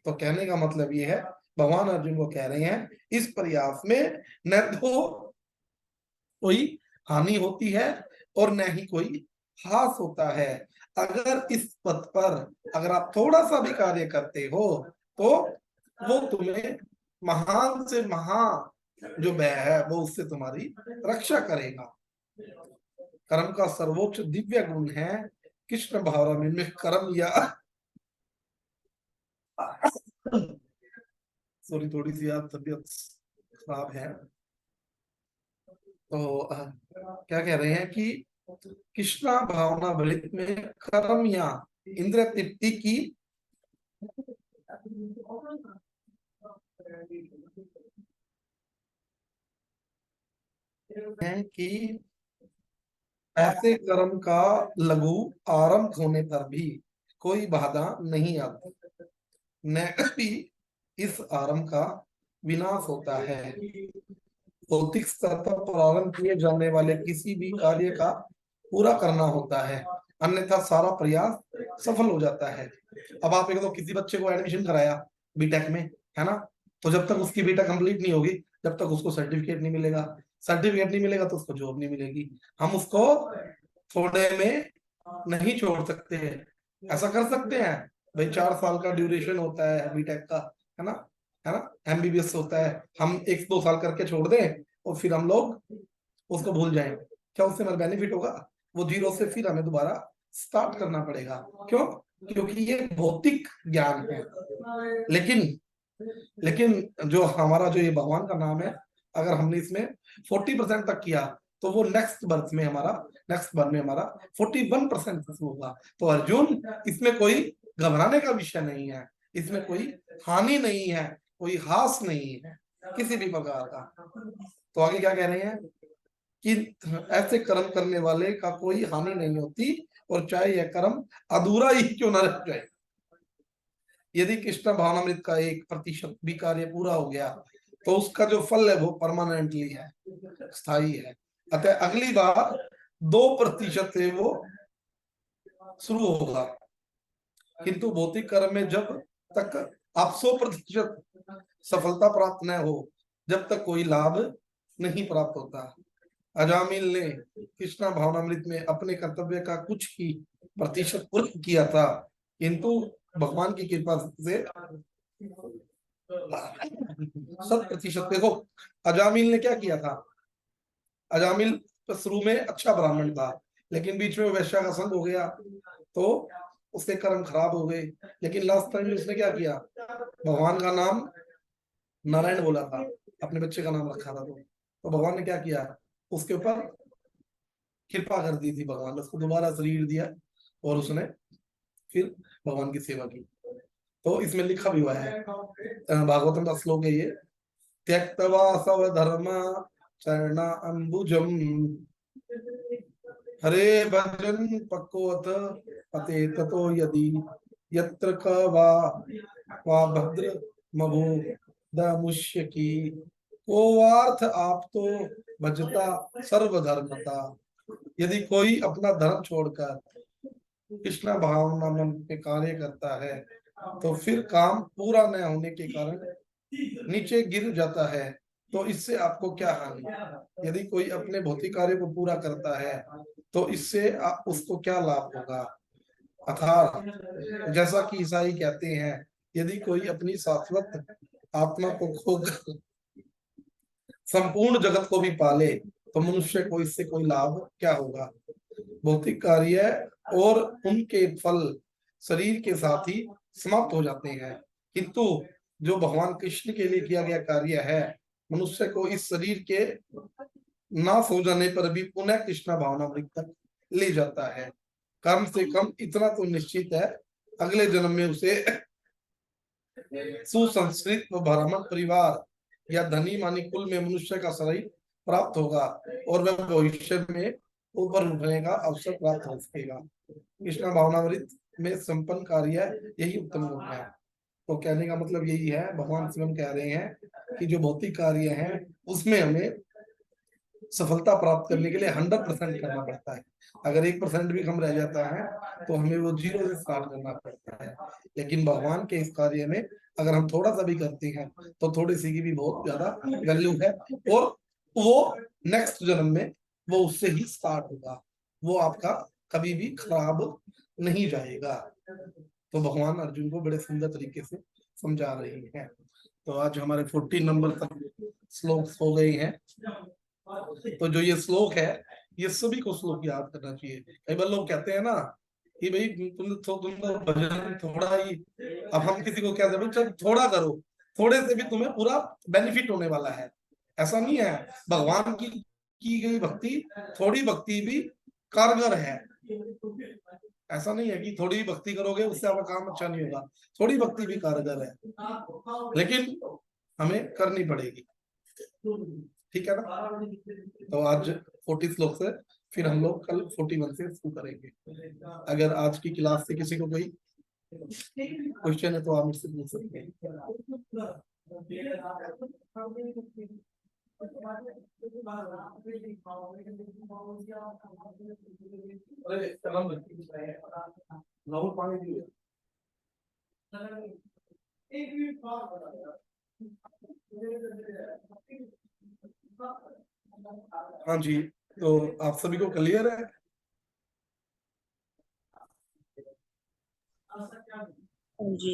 तो कहने का मतलब ये है, भगवान अर्जुन को कह रहे हैं इस प्रयास में न तो कोई हानि होती है और न ही कोई हास होता है। अगर इस पथ पर अगर आप थोड़ा सा भी कार्य करते हो तो वो तुम्हें महान से महान जो भय है वो उससे तुम्हारी रक्षा करेगा। कर्म का सर्वोच्च दिव्य गुण है कृष्ण भावना में कर्म या सॉरी, थोड़ी सी याद तबीयत खराब है। तो क्या कह रहे हैं कि कृष्णा भावना भलित में कर्म या इंद्र तृप्ति की है कि ऐसे कर्म का लघु आरंभ होने पर भी कोई बाधा नहीं आती, न कभी इस आरंभ का विनाश होता है। भौतिक स्तर पर प्रारंभ किए जाने वाले किसी भी कार्य का पूरा करना होता है, अन्यथा सारा प्रयास सफल हो जाता है। अब आप एक तो किसी बच्चे को एडमिशन कराया बीटेक में, है ना, तो जब तक उसकी बीटेक कंप्लीट नहीं होगी, जब तक उसको सर्टिफिकेट नहीं मिलेगा, सर्टिफिकेट नहीं मिलेगा तो उसको जॉब नहीं मिलेगी। हम उसको थोड़े में नहीं छोड़ सकते हैं। ऐसा कर सकते हैं भाई, 4 साल का ड्यूरेशन होता है बीटेक का, है ना, है ना, एमबीबीएस होता है, हम 1-2 साल करके छोड़ दें और फिर हम लोग उसको भूल जाएं, क्या उससे हमारा बेनिफिट होगा? वो जीरो से फिर हमें दोबारा स्टार्ट करना पड़ेगा। क्यों? क्योंकि ये भौतिक ज्ञान है। लेकिन लेकिन जो हमारा जो ये भगवान का नाम है, अगर हमने इसमें 40% तक किया तो वो नेक्स्ट बर्थ में हमारा, नेक्स्ट बर्थ में हमारा 41% होगा। तो अर्जुन, इसमें कोई घबराने का विषय नहीं है, इसमें कोई हानि नहीं है, कोई हास नहीं है किसी भी प्रकार का। तो आगे क्या कह रहे हैं कि ऐसे कर्म करने वाले का कोई हानि नहीं होती, और चाहे यह कर्म अधूरा ही क्यों न रह जाए। यदि कृष्ण भावनामृत का 1% भी कार्य पूरा हो गया तो उसका जो फल है वो परमानेंटली है, स्थायी है। अतः अगली बार 2% से वो शुरू होगा, किंतु भौतिक कर्म में जब तक आप 100% सफलता प्राप्त न हो, जब तक कोई लाभ नहीं प्राप्त होता। अजामिल ने कृष्णा भावनामृत में अपने कर्तव्य का कुछ ही प्रतिशत पूर्ण किया था, किंतु भगवान की कृपा से 100%। देखो, अजामिल ने क्या किया था, अजामिल शुरू में अच्छा ब्राह्मण था, लेकिन बीच में वैश्या का संग हो गया तो उसके कर्म खराब हो गए। लेकिन लास्ट टाइम में उसने क्या किया, भगवान का नाम नारायण बोला था, अपने बच्चे का नाम रखा था। तो भगवान ने क्या किया, उसके ऊपर कृपा कर दी थी, भगवान ने उसको दोबारा शरीर दिया और उसने फिर भगवान की सेवा की। तो इसमें लिखा भी हुआ है, भागवतम का श्लोक है ये, त्यक्तवा सव धर्म चरणा अंबुजम हरे भजन पक्वत पते ततो यदि यत्र क वा भद्र मभु दमुष्य की कोवार्थ आप तो भजता सर्वधर्मता। यदि कोई अपना धर्म छोड़कर कृष्ण भावना मन पे कार्य करता है तो फिर काम पूरा न होने के कारण नीचे गिर जाता है तो इससे आपको क्या हानि? यदि कोई अपने भौतिक कार्य को पूरा करता है तो इससे उसको क्या लाभ होगा? अर्थात जैसा कि ईसाई कहते हैं, यदि कोई अपनी शाश्वत आत्मा को खोकर संपूर्ण जगत को भी पाले तो मनुष्य को इससे कोई लाभ क्या होगा? भौतिक कार्य और उनके फल शरीर के साथ ही समाप्त हो जाते हैं, किंतु जो भगवान कृष्ण के लिए किया गया कार्य है, मनुष्य को इस शरीर के नाश हो जाने पर भी पुनः कृष्णा भावनामृत तक ले जाता है। कम से कम इतना तो निश्चित है, अगले जन्म में उसे सुसंस्कृत व ब्राह्मण परिवार या धनी मानी कुल में मनुष्य का शरीर प्राप्त होगा और वह भविष्य में ऊपर उठने का अवसर प्राप्त हो सकेगा। कृष्णा भावनामृत में संपन्न कार्य यही उत्तम गुण है। तो कहने का मतलब यही है, भगवान स्वयं कह रहे हैं कि जो भौतिक कार्य है उसमें हमें सफलता प्राप्त करने के लिए 100% करना पड़ता है। अगर 1% भी कम रह जाता है तो हमें वो 0 से स्टार्ट करना पड़ता है। लेकिन भगवान के इस कार्य में अगर हम थोड़ा सा भी करते हैं तो थोड़ी सी की भी बहुत ज्यादा वैल्यू है, और वो नेक्स्ट जन्म में वो उससे ही स्टार्ट होगा, वो आपका कभी भी खराब नहीं जाएगा। तो भगवान अर्जुन को बड़े सुंदर तरीके से समझा रहे हैं। तो आज हमारे 14 नंबर तक श्लोक हो गए हैं। तो जो ये श्लोक है, ये सभी को श्लोक याद करना चाहिए। कई बार लोग कहते हैं ना कि भाई तुम तो भजन थोड़ा ही, अब हम किसी को कहते हैं चल थोड़ा करो, थोड़े से भी तुम्हें पूरा बेनिफिट होने वाला है। ऐसा नहीं है, भगवान की गई भक्ति, थोड़ी भक्ति भी कारगर है। ऐसा नहीं है कि थोड़ी भक्ति करोगे उससे आपका काम अच्छा नहीं होगा, थोड़ी भक्ति भी कारगर है, लेकिन हमें करनी पड़ेगी। ठीक है ना? तो आज 40 श्लोक से फिर हम लोग कल 41 से शुरू करेंगे। अगर आज की क्लास से किसी को कोई क्वेश्चन है तो आप मुझसे पूछ सकते हैं। राहुल पानी दिए। हाँ जी, तो आप सभी को क्लियर है? जी।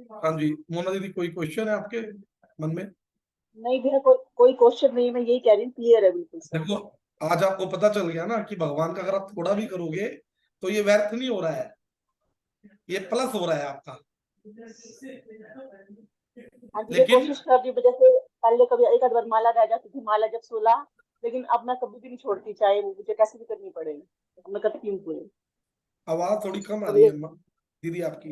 हाँ जी, मोना दीदी कोई क्वेश्चन है आपके मन में? नहीं भैया, कोई क्वेश्चन नहीं, मैं यही कह रही हूँ, क्लियर है बिल्कुल सब। देखो, आज आपको पता चल गया ना कि भगवान का अगर आप थोड़ा भी करोगे तो ये व्यर्थ नहीं हो रहा है, ये प्लस हो रहा है आपका। हाँ जी, मैं लेकिन कोशिश कर रही हूँ, जैसे पहले कभी एक आध बार माला रह जाती थी, माला जब 16, लेकिन अब मैं कभी भी नहीं छोड़ती, चाहे वो मुझे कैसे भी करनी पड़े, अब मैं करती हूँ पूरी। आवाज थोड़ी कम आ रही कभी है दीदी आपकी।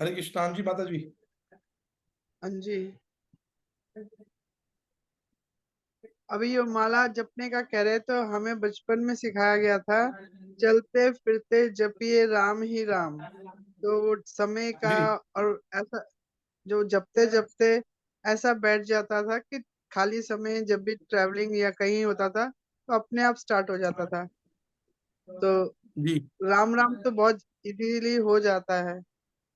हरे कृष्ण जी, माता जी। हाँ जी। अभी ये माला जपने का कह रहे तो हमें बचपन में सिखाया गया था, चलते फिरते जपिए राम ही राम। तो वो समय का, जी और ऐसा जो जपते जपते ऐसा बैठ जाता था कि खाली समय जब भी ट्रैवलिंग या कहीं होता था तो अपने आप स्टार्ट हो जाता था। तो जी, राम राम तो बहुत इजीली हो जाता है,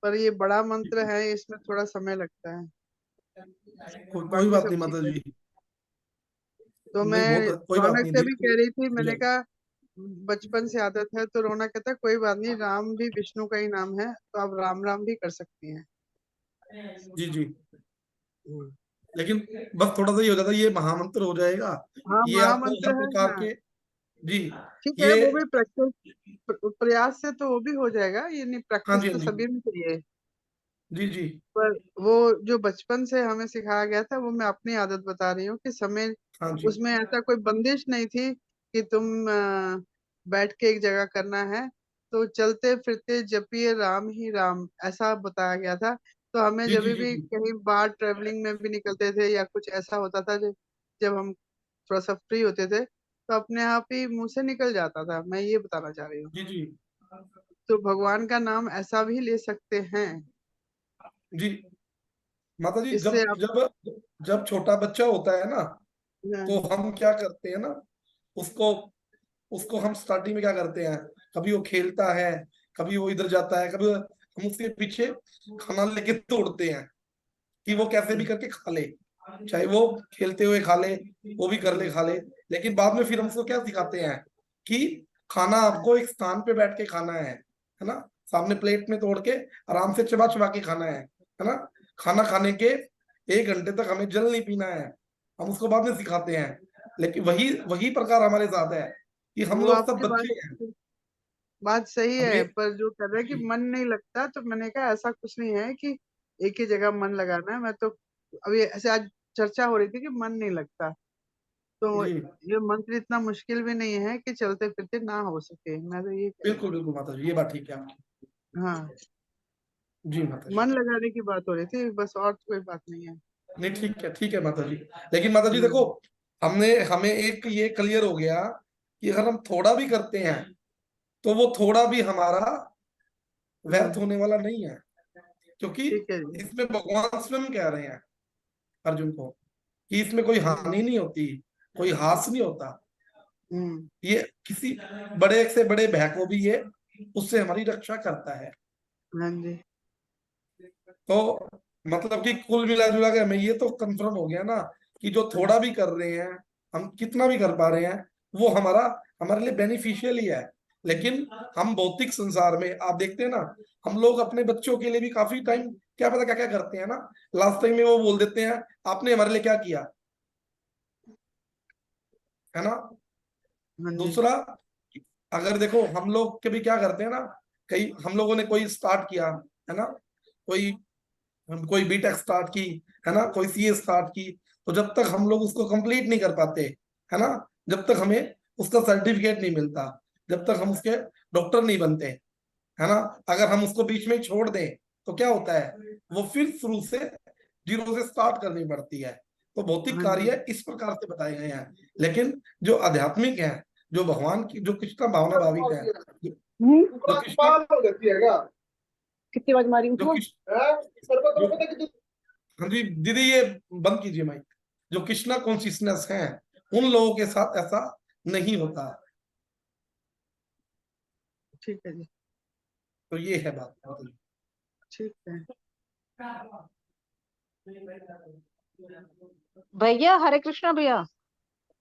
पर ये बड़ा मंत्र है, इसमें थोड़ा समय लगता है। कोई बाकी बात सब नहीं ठीक माता है। जी। तो नहीं, मैं बहुत कोई बात रौनक नहीं से भी दीदी। कह रही थी, मैंने जी कहा बचपन से आदत है, तो रौनक कहता कोई बात नहीं, राम भी विष्णु का ही नाम है, तो आप राम राम भी कर सकती हैं। जी जी। हम्म। लेकिन बस थोड़ा सा ये हो जाता है, ये महामंत्र हो जाएगा, हाँ, ये आपको महामंत्र हर है। प्रकार हाँ के। जी, ठीक है, ये। वो भी प्रैक्टिस, प्रयास से तो वो भी हो जाएगा, ये नहीं, हाँ प्रैक्टिस जी, तो हाँ जी। सभी में चाहिए। जी जी। पर वो जो बचपन से हमें सिखाया गया था, वो मैं अपनी आदत बता रही हूँ कि समय, हाँ जी उसमें ऐसा कोई बंदिश नहीं थी कि तुम बैठ के एक जगह करना है। तो चलते फिरते जपिए राम ही राम, ऐसा बताया गया था। तो हमें जी जब जी। जी भी जी कहीं बाहर ट्रेवलिंग में भी निकलते थे या कुछ ऐसा होता था, जब हम थोड़ा सा फ्री होते थे, तो अपने आप ही मुंह से निकल जाता था। मैं ये बताना चाह रही हूँ। जी जी। तो भगवान का नाम ऐसा भी ले सकते हैं। जी माता जी, इससे जब आप जब जब छोटा बच्चा होता है ना, हाँ, तो हम क्या करते हैं ना, उसको उसको हम स्टार्टिंग में क्या करते हैं, कभी वो खेलता है, कभी वो इधर जाता है, कभी हम उसके पीछे खाना लेके दौड़ते हैं कि वो कैसे भी करके खा ले, चाहे वो खेलते हुए खा ले, वो भी कर ले खा ले। लेकिन बाद में फिर हम उसको क्या सिखाते हैं कि खाना आपको एक स्थान पे बैठ के खाना है ना, सामने प्लेट में तोड़ के आराम से चबा चबा के खाना है ना। खाना खाने के 1 घंटे तक हमें जल नहीं पीना है, हम उसको बाद में सिखाते हैं। लेकिन वही वही प्रकार हमारे साथ है कि हम वो लोग सब आपकी बच्चे हैं। बात सही हम है, ये पर जो कर रहे हैं कि मन नहीं लगता, तो मैंने कहा ऐसा कुछ नहीं है कि एक ही जगह मन लगाना है। मैं तो अभी ऐसे आज चर्चा हो रही थी कि मन नहीं लगता, तो जी ये मंत्र इतना मुश्किल भी नहीं है कि चलते फिरते ना हो सके। मैं तो ये कह रही बिल्कुल बिल्कुल माता जी, ये बात ठीक है आपकी। हूँ। हाँ, जी माता जी। मन लगाने की बात हो रही थी बस, और तो कोई बात नहीं है। नहीं ठीक है माता जी। लेकिन माता जी देखो, हमने हमें एक ये क्लियर हो गया कि अगर हम थोड़ा भी करते हैं तो वो थोड़ा भी हमारा व्यर्थ हम्म, होने वाला नहीं है, क्योंकि ठीक है जी। इसमें भगवान स्वयं कह रहे हैं अर्जुन को कि इसमें कोई हानि नहीं होती, कोई हास नहीं होता। हम्म, ये किसी बड़े से बड़े भय को भी ये उससे हमारी रक्षा करता है। हाँ जी। तो मतलब कि कुल मिला जुला के हमें ये तो कंफर्म हो गया ना कि जो थोड़ा भी कर रहे हैं, हम कितना भी कर पा रहे हैं, वो हमारा हमारे लिए बेनिफिशियल ही है। लेकिन हम भौतिक संसार में आप देखते हैं ना, हम लोग अपने बच्चों के लिए भी काफी टाइम क्या पता क्या क्या करते हैं ना, लास्ट टाइम में वो बोल देते हैं आपने हमारे लिए क्या किया, है ना। हाँ जी। दूसरा, अगर देखो हम लोग के भी क्या करते हैं ना, कई हम लोगों ने कोई स्टार्ट किया है ना, कोई कोई बीटेक स्टार्ट की, है ना, कोई सीए स्टार्ट की, तो जब तक हम लोग उसको कंप्लीट नहीं कर पाते, है ना, जब तक हमें उसका सर्टिफिकेट नहीं मिलता, जब तक हम उसके डॉक्टर नहीं बनते, है ना, अगर हम उसको बीच में ही छोड़ दें तो क्या होता है, वो फिर शुरू से जीरो से स्टार्ट करनी पड़ती है। तो भौतिक हाँ जी। कार्य इस प्रकार से बताए गए हैं। लेकिन जो आध्यात्मिक है, जो भगवान की जो कृष्ण भावना भाविक है, जो कृष्ण कितनी बार मारी जो उठो। कृष्ण जो हाँ जी दीदी, ये बंद कीजिए माइक। जो कृष्णा कॉन्शियसनेस है, उन लोगों के साथ ऐसा नहीं होता। ठीक है जी। तो ये है बात मतलब। ठीक है। भैया हरे कृष्णा भैया।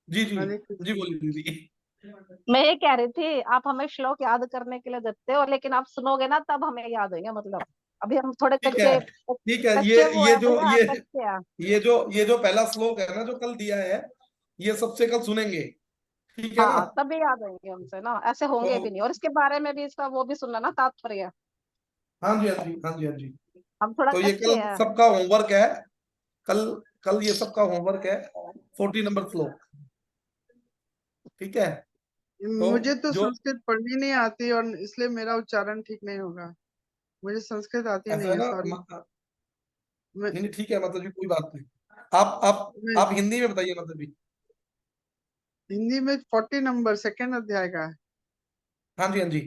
जी जी हरे जी, कृष्ण। बोलिए दीदी। मैं ये कह रही थी, आप हमें श्लोक याद करने के लिए देते हो, लेकिन आप सुनोगे ना तब हमें याद होगा। मतलब अभी हम थोड़े ठीक है कच्चे ठीक है, कच्चे वो ये है जो भैया, कच्चे हैं। ये जो पहला श्लोक है ना जो कल दिया है, ये सबसे कल सुनेंगे, ठीक है ना। हाँ तभी याद होंगे हमसे ना, ऐसे होंगे भी तो नहीं। और इसके बारे में भी इसका वो भी सुनना ना, तात्पर्य। हाँ जी हाँ जी हाँ जी हाँ जी। हम थोड़ा तो ये कच्चे कल हैं। सबका होमवर्क है, कल कल ये सबका होमवर्क है, 40 नंबर श्लोक, ठीक है। तो मुझे तो जो संस्कृत पढ़नी नहीं आती, और इसलिए मेरा उच्चारण ठीक नहीं होगा। मुझे संस्कृत आती ऐसा नहीं है है, ना, सॉरी। मैं, नहीं नहीं ठीक है मतलब जी, कोई बात नहीं। मैं आप हिंदी में बताइए मतलब जी। हिंदी में 40 नंबर सेकंड अध्याय का है। हाँ जी हाँ जी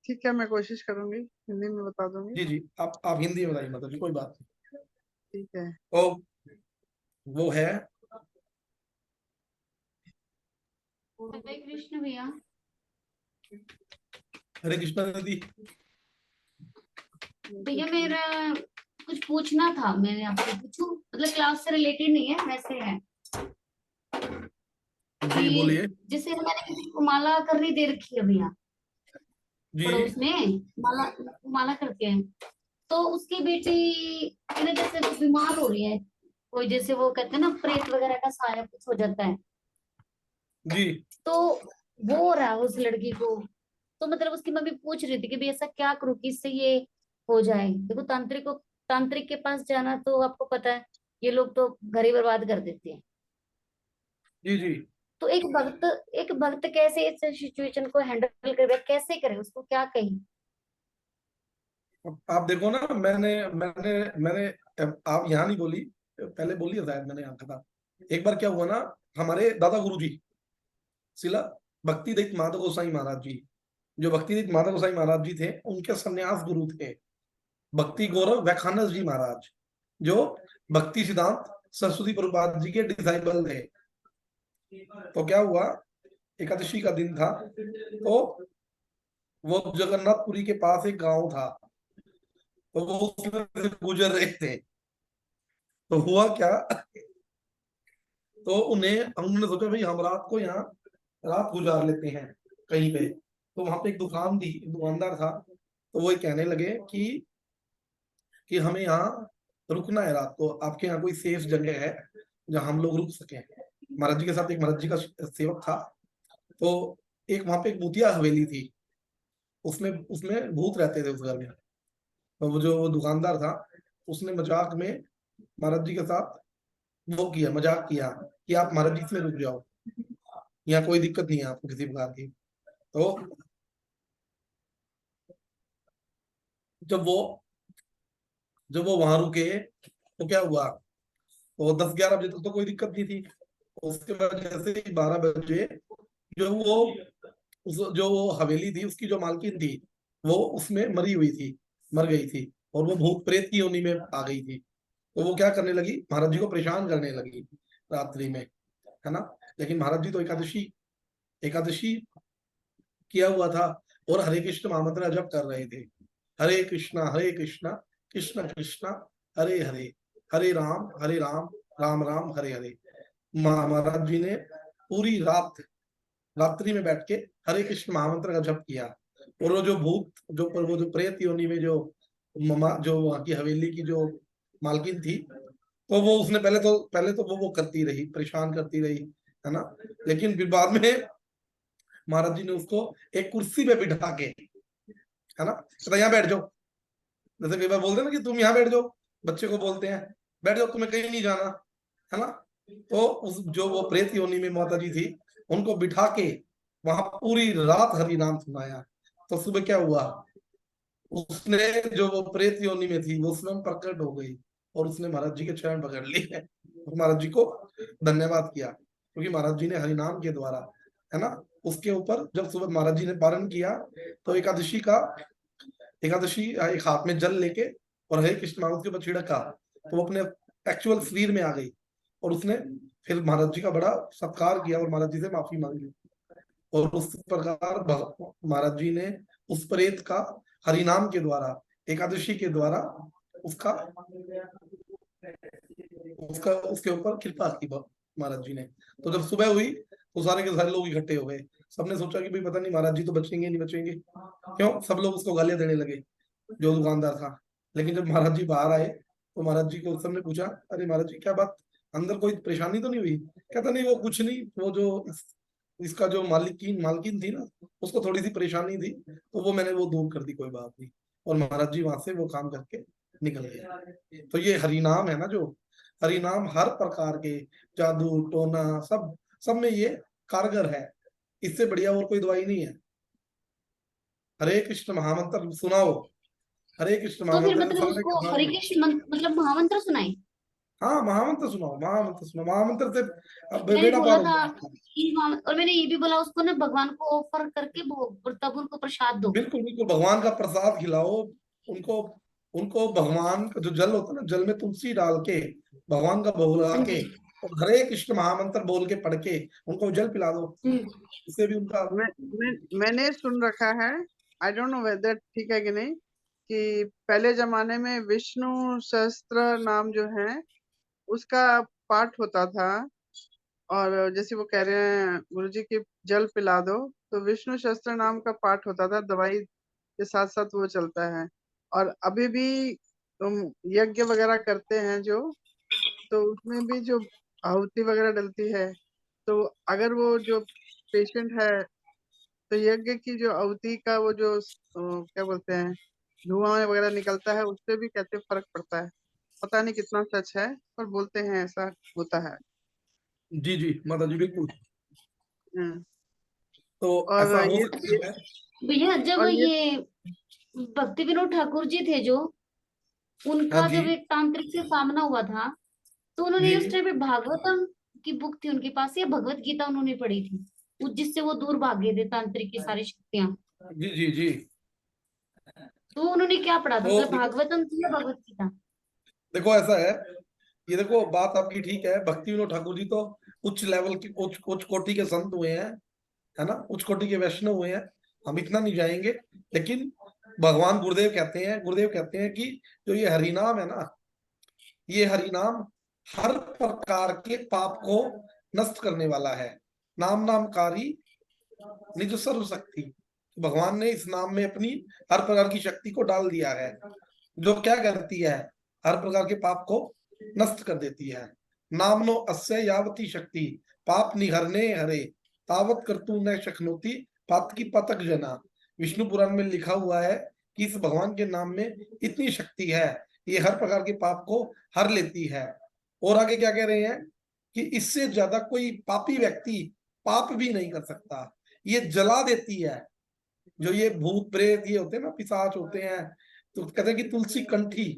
ठीक है, मैं कोशिश करूंगी, हिंदी में बता दूंगी। जी जी, आप हिंदी में बताइए मतलब जी, कोई बात नहीं। ठीक है। तो वो है, हरे कृष्ण भैया। हरे कृष्णा दीदी। भैया मेरा कुछ पूछना था, मैंने आपसे पूछूं, मतलब क्लास से रिलेटेड नहीं है, वैसे है जी कि बोलिए। जैसे मैंने किसी को माला करनी दे रखी है भैया, जी पड़ोस में माला माला करके हैं, तो उसकी बेटी ना जैसे कुछ बीमार हो रही है, कोई जैसे वो कहते हैं ना प्रेत वगैरह का साया कुछ हो जाता है, जी तो वो हो रहा है उस लड़की को। तो मतलब उसकी मम्मी पूछ रही थी कि भाई ऐसा क्या करूं कि इससे ये हो जाए। देखो तांत्रिक के पास जाना तो आपको पता है, ये लोग तो घर ही बर्बाद कर देते हैं। जी जी। तो एक भक्त कैसे इस सिचुएशन को हैंडल करे, कैसे करे, उसको क्या कही। अब आप देखो ना, मैंने मैंने मैंने आप यहाँ नहीं बोली, पहले बोली है शायद, मैंने यहाँ कहा था। एक बार क्या हुआ ना, हमारे दादा गुरु जी शिला भक्ति दत्त माधव गोसाई महाराज जी, जो भक्ति माता गोसाई महाराज जी थे उनके सन्यास गुरु थे भक्ति गौरव वैखानस जी महाराज, जो भक्ति सिद्धांत सरस्वती प्रभुपाद जी के डिसाइबल थे। तो क्या हुआ, एकादशी का दिन था, तो वो जगन्नाथपुरी के पास एक गांव था, तो वो उसमें से गुजर रहे थे। तो हुआ क्या, तो उन्होंने सोचा भाई हम रात को यहाँ रात गुजार लेते हैं कहीं पे। तो वहां पे एक दुकान थी, एक दुकानदार था, तो वो कहने लगे कि हमें यहाँ रुकना है रात को, आपके यहाँ कोई सेफ जगह है जहाँ हम लोग रुक सके। महाराज जी के साथ एक महाराज जी का सेवक था, तो एक वहां पे एक भूतिया हवेली थी, उसमें उसमें भूत रहते थे उस घर में। तो वो जो दुकानदार था उसने मजाक में महाराज जी के साथ वो किया, मजाक किया कि आप महाराज जी इसमें रुक जाओ, यहाँ कोई दिक्कत नहीं है आपको किसी प्रकार की। तो जब वो वहां रुके तो क्या हुआ, तो 10-11 बजे तक तो कोई दिक्कत नहीं थी। उसके बाद जैसे ही 12 बजे जो वो हवेली थी उसकी जो मालकिन थी वो उसमें मरी हुई थी, मर गई थी, और वो भूत प्रेत की योनि में आ गई थी। तो वो क्या करने लगी, महाराज जी को परेशान करने लगी रात्रि में, है ना। लेकिन महाराज जी तो एकादशी एकादशी किया हुआ था और हरे कृष्ण महामंत्र जप कर रहे थे। हरे कृष्णा कृष्ण कृष्ण हरे हरे, हरे राम राम राम हरे हरे। महाराज जी ने पूरी रात्रि में बैठ के हरे कृष्ण महामंत्र का जप किया। और वो जो भूत वो जो प्रेत योनि में जो वहां की हवेली की जो मालकिन थी, तो वो उसने पहले तो वो करती रही, परेशान करती रही, है ना। लेकिन फिर बाद में महाराज जी ने उसको एक कुर्सी पे बिठा के, है ना, तो यहाँ बैठ जाओ, जैसे कई बार बोलते हैं ना कि तुम यहाँ बैठ जाओ, बच्चे को बोलते हैं बैठ जाओ, तुम्हें कहीं नहीं जाना, है ना। तो जो वो प्रेत योनि में माता जी थी उनको बिठा के वहां पूरी रात हरि नाम सुनाया। तो सुबह क्या हुआ, उसने जो वो प्रेत योनि में थी वो स्वयं प्रकट हो गई और उसने महाराज जी के चरण पकड़ लिए और महाराज जी को धन्यवाद किया, क्योंकि महाराज जी ने हरि नाम के द्वारा, है ना, उसके ऊपर जब सुबह महाराज जी ने पारण किया तो एकादशी एक हाथ में जल लेके और हरे कृष्ण नाम उसके ऊपर छिड़का, तो वो अपने एक्चुअल शरीर में आ गई। और उसने फिर महाराज जी का बड़ा सत्कार किया और महाराज जी से माफी मांगी। और उस प्रकार महाराज जी ने उस प्रेत का हरिनाम के द्वारा, एकादशी के द्वारा उसका उसका उसके ऊपर कृपा की महाराज जी ने। तो जब सुबह हुई तो सारे के सारे लोग इकट्ठे हो गए, सबने सोचा कि भाई पता नहीं महाराज जी तो बचेंगे नहीं बचेंगे, क्यों सब लोग उसको गालियां देने लगे जो दुकानदार था। लेकिन जब महाराज जी बाहर आए तो महाराज जी को सबने पूछा, अरे महाराज जी क्या बात, अंदर कोई परेशानी तो नहीं हुई? कहता नहीं वो कुछ नहीं, वो जो इसका जो मालकिन थी ना, उसको थोड़ी सी परेशानी थी तो वो मैंने वो दूर कर दी, कोई बात नहीं। और महाराज जी वहां से वो काम करके निकल गए। तो ये हरिनाम है ना, जो हरिनाम हर प्रकार के जादू टोना सब में ये कारगर है, इससे बढ़िया और कोई दवाई नहीं है। हरे कृष्ण महामंत्र सुनाओ, हरे कृष्ण तो फिर महामंत्र मतलब सारे के उसको हरे सारे। कृष्ण मतलब महामंत्र सुनाए। हाँ महामंत्र सुनाओ, महामंत्र से अब मैंने बेड़ा बोला पार हो था जाएगा। और मैंने ये भी बोला उसको ना भगवान को ऑफर करके तब उनको प्रसाद दो। बिल्कुल बिल्कुल, भगवान का प्रसाद खिलाओ उनको। उनको भगवान का जो जल होता है ना, जल में तुलसी डाल के भगवान का भोग लगा हाँ के जी। और हरे कृष्ण महामंत्र बोल के पढ़ के उनको जल पिला दो, इससे भी उनका मैंने सुन रखा है, आई डोंट नो वेदर ठीक है कि नहीं, कि पहले जमाने में विष्णु सहस्त्र नाम जो है उसका पाठ होता था। और जैसे वो कह रहे हैं गुरुजी की जल पिला दो, तो विष्णु सहस्त्र नाम का पाठ होता था, दवाई के साथ साथ वो चलता है। और अभी भी तुम यज्ञ वगैरह करते हैं जो, तो उसमें भी जो आहुति वगैरह डलती है, तो अगर वो जो पेशेंट है तो यज्ञ की जो आहुति का वो जो क्या बोलते हैं धुआं वगैरह निकलता है, उससे भी कहते फर्क पड़ता है। पता नहीं कितना सच है, पर बोलते हैं ऐसा होता है। जी जी माता जी बिल्कुल। हम्म। तो और ऐसा हो ये सकता है। भैया जब और ये ये भक्ति विनोद ठाकुर जी थे जो, हाँ उनका जी जब एक तांत्रिक से सामना हुआ था, तो उन्होंने उस जी। टाइम पे भागवतम की बुक थी उनके पास या भगवत गीता उन्होंने पढ़ी थी, जिससे वो दूर भाग गए थे तांत्रिक की सारी शक्तियां। जी जी जी। तो उन्होंने क्या पढ़ा था, तो मतलब भागवतम थी या भगवत गीता? देखो ऐसा है, ये देखो बात आपकी ठीक है, भक्ति विनोद ठाकुर जी तो उच्च लेवल की उच्च कोटि के संत हुए हैं, है ना, उच्च कोटि के वैष्णव हुए हैं, हम इतना नहीं जाएंगे। लेकिन भगवान गुरुदेव कहते हैं कि जो ये हरिनाम है ना, ये हरिनाम हर प्रकार के पाप को नष्ट करने वाला है। नाम नामकारी निज सर्व शक्ति, भगवान ने इस नाम में अपनी हर प्रकार की शक्ति को डाल दिया है, जो क्या करती है, हर प्रकार के पाप को नष्ट कर देती है। नामनो अस्य यावती शक्ति पाप निहरने हरे तावत कर्तु न शक्नोति पात की पतक जना। विष्णु पुराण में लिखा हुआ है कि इस भगवान के नाम में इतनी शक्ति है, ये हर प्रकार के पाप को हर लेती है। और आगे क्या कह रहे हैं कि इससे ज्यादा कोई पापी व्यक्ति पाप भी नहीं कर सकता, ये जला देती है। जो ये भूत प्रेत ये होते हैं ना, पिशाच होते हैं, तो कहते हैं कि तुलसी कंठी,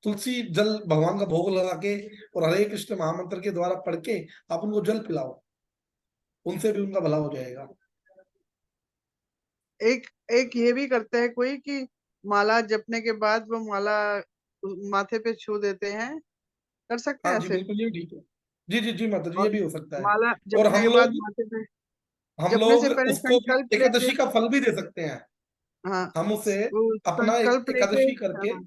तुलसी जल भगवान का भोग लगा के और हरे कृष्ण महामंत्र के द्वारा पढ़ के आप उनको जल पिलाओ, उनसे भी उनका भला हो जाएगा। एक एक ये भी करते हैं कोई कि माला जपने के बाद वो माला माथे पे छू देते हैं, कर सकते हाँ हैं जी ऐसे? बिल्कुल, ये ठीक है। जी जी जी माता जी, ये और भी हो सकता है। माला और जपने के बाद माथे पे, हम जपने से लोग पहले उसको भी संकल्प लेके, एकादशी का फल भी दे सकते हैं। हाँ हम उसे वो अपना संकल्प लेके, एकादशी करके हाँ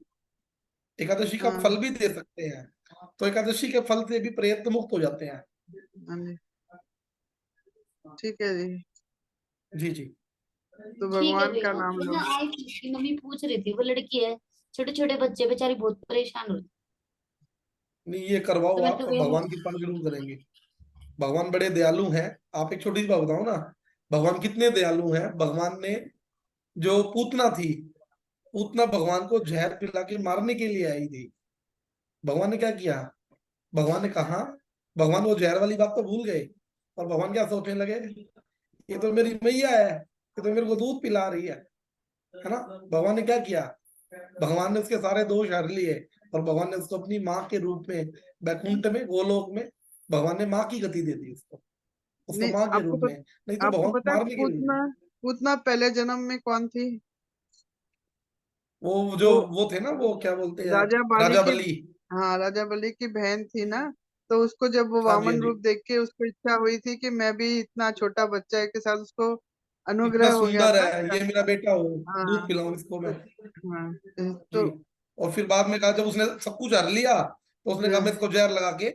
एकादशी का हाँ फल भी दे सकते हैं, तो एकादशी के फल से भी प्रेत मुक्त हो जाते हैं। हाँ जी, ठीक है जी। जी जी तो ठीक है भगवान का भैया, नाम वो लो। ना आई थी, उसकी मम्मी पूछ रही थी, वो लड़की है, छोटे छोटे बच्चे बेचारी बहुत परेशान हो रही। नहीं, ये करवाओ तो मैं आप, तो वही, भगवान की कृपा जरूर करेंगे। भगवान बड़े दयालु हैं। आप एक छोटी सी बात बताओ ना, भगवान कितने दयालु हैं। भगवान ने जो पूतना थी, पूतना भगवान को जहर पिला के मारने के लिए आई थी, भगवान ने क्या किया, भगवान ने कहा, भगवान वो जहर वाली बात तो भूल गए, और भगवान क्या सोचने लगे, ये तो मेरी मैया है, ये तो मेरे को दूध पिला रही है ना। भगवान ने क्या किया, भगवान ने उसके सारे दोष हर लिए, और भगवान ने उसको अपनी माँ के रूप में बैकुंठ में गोलोक में भगवान ने माँ की गति दे दी उसको नहीं, माँ के रूप में, नहीं तो आपको भगवान को पता है मारने के लिए। पूतना, पूतना पहले जन्म में कौन थी? वो जो वो वो थे ना, वो क्या बोलते हैं, राजा बाली राजा की, बलि। हाँ राजा बलि की बहन थी ना। तो उसको जब वो हाँ जी हाँ वामन जी, रूप देख के उसको इच्छा हुई थी कि मैं भी इतना छोटा बच्चा के साथ, उसको इतना अनुग्रह हो गया सुंदर था। है ये मेरा बेटा हो, दूध हाँ पिलाऊं इसको मैं। हाँ जी, तो और फिर बाद में कहा जब उसने सब कुछ हर लिया, तो उसने कहा मैं हाँ इसको जहर लगा के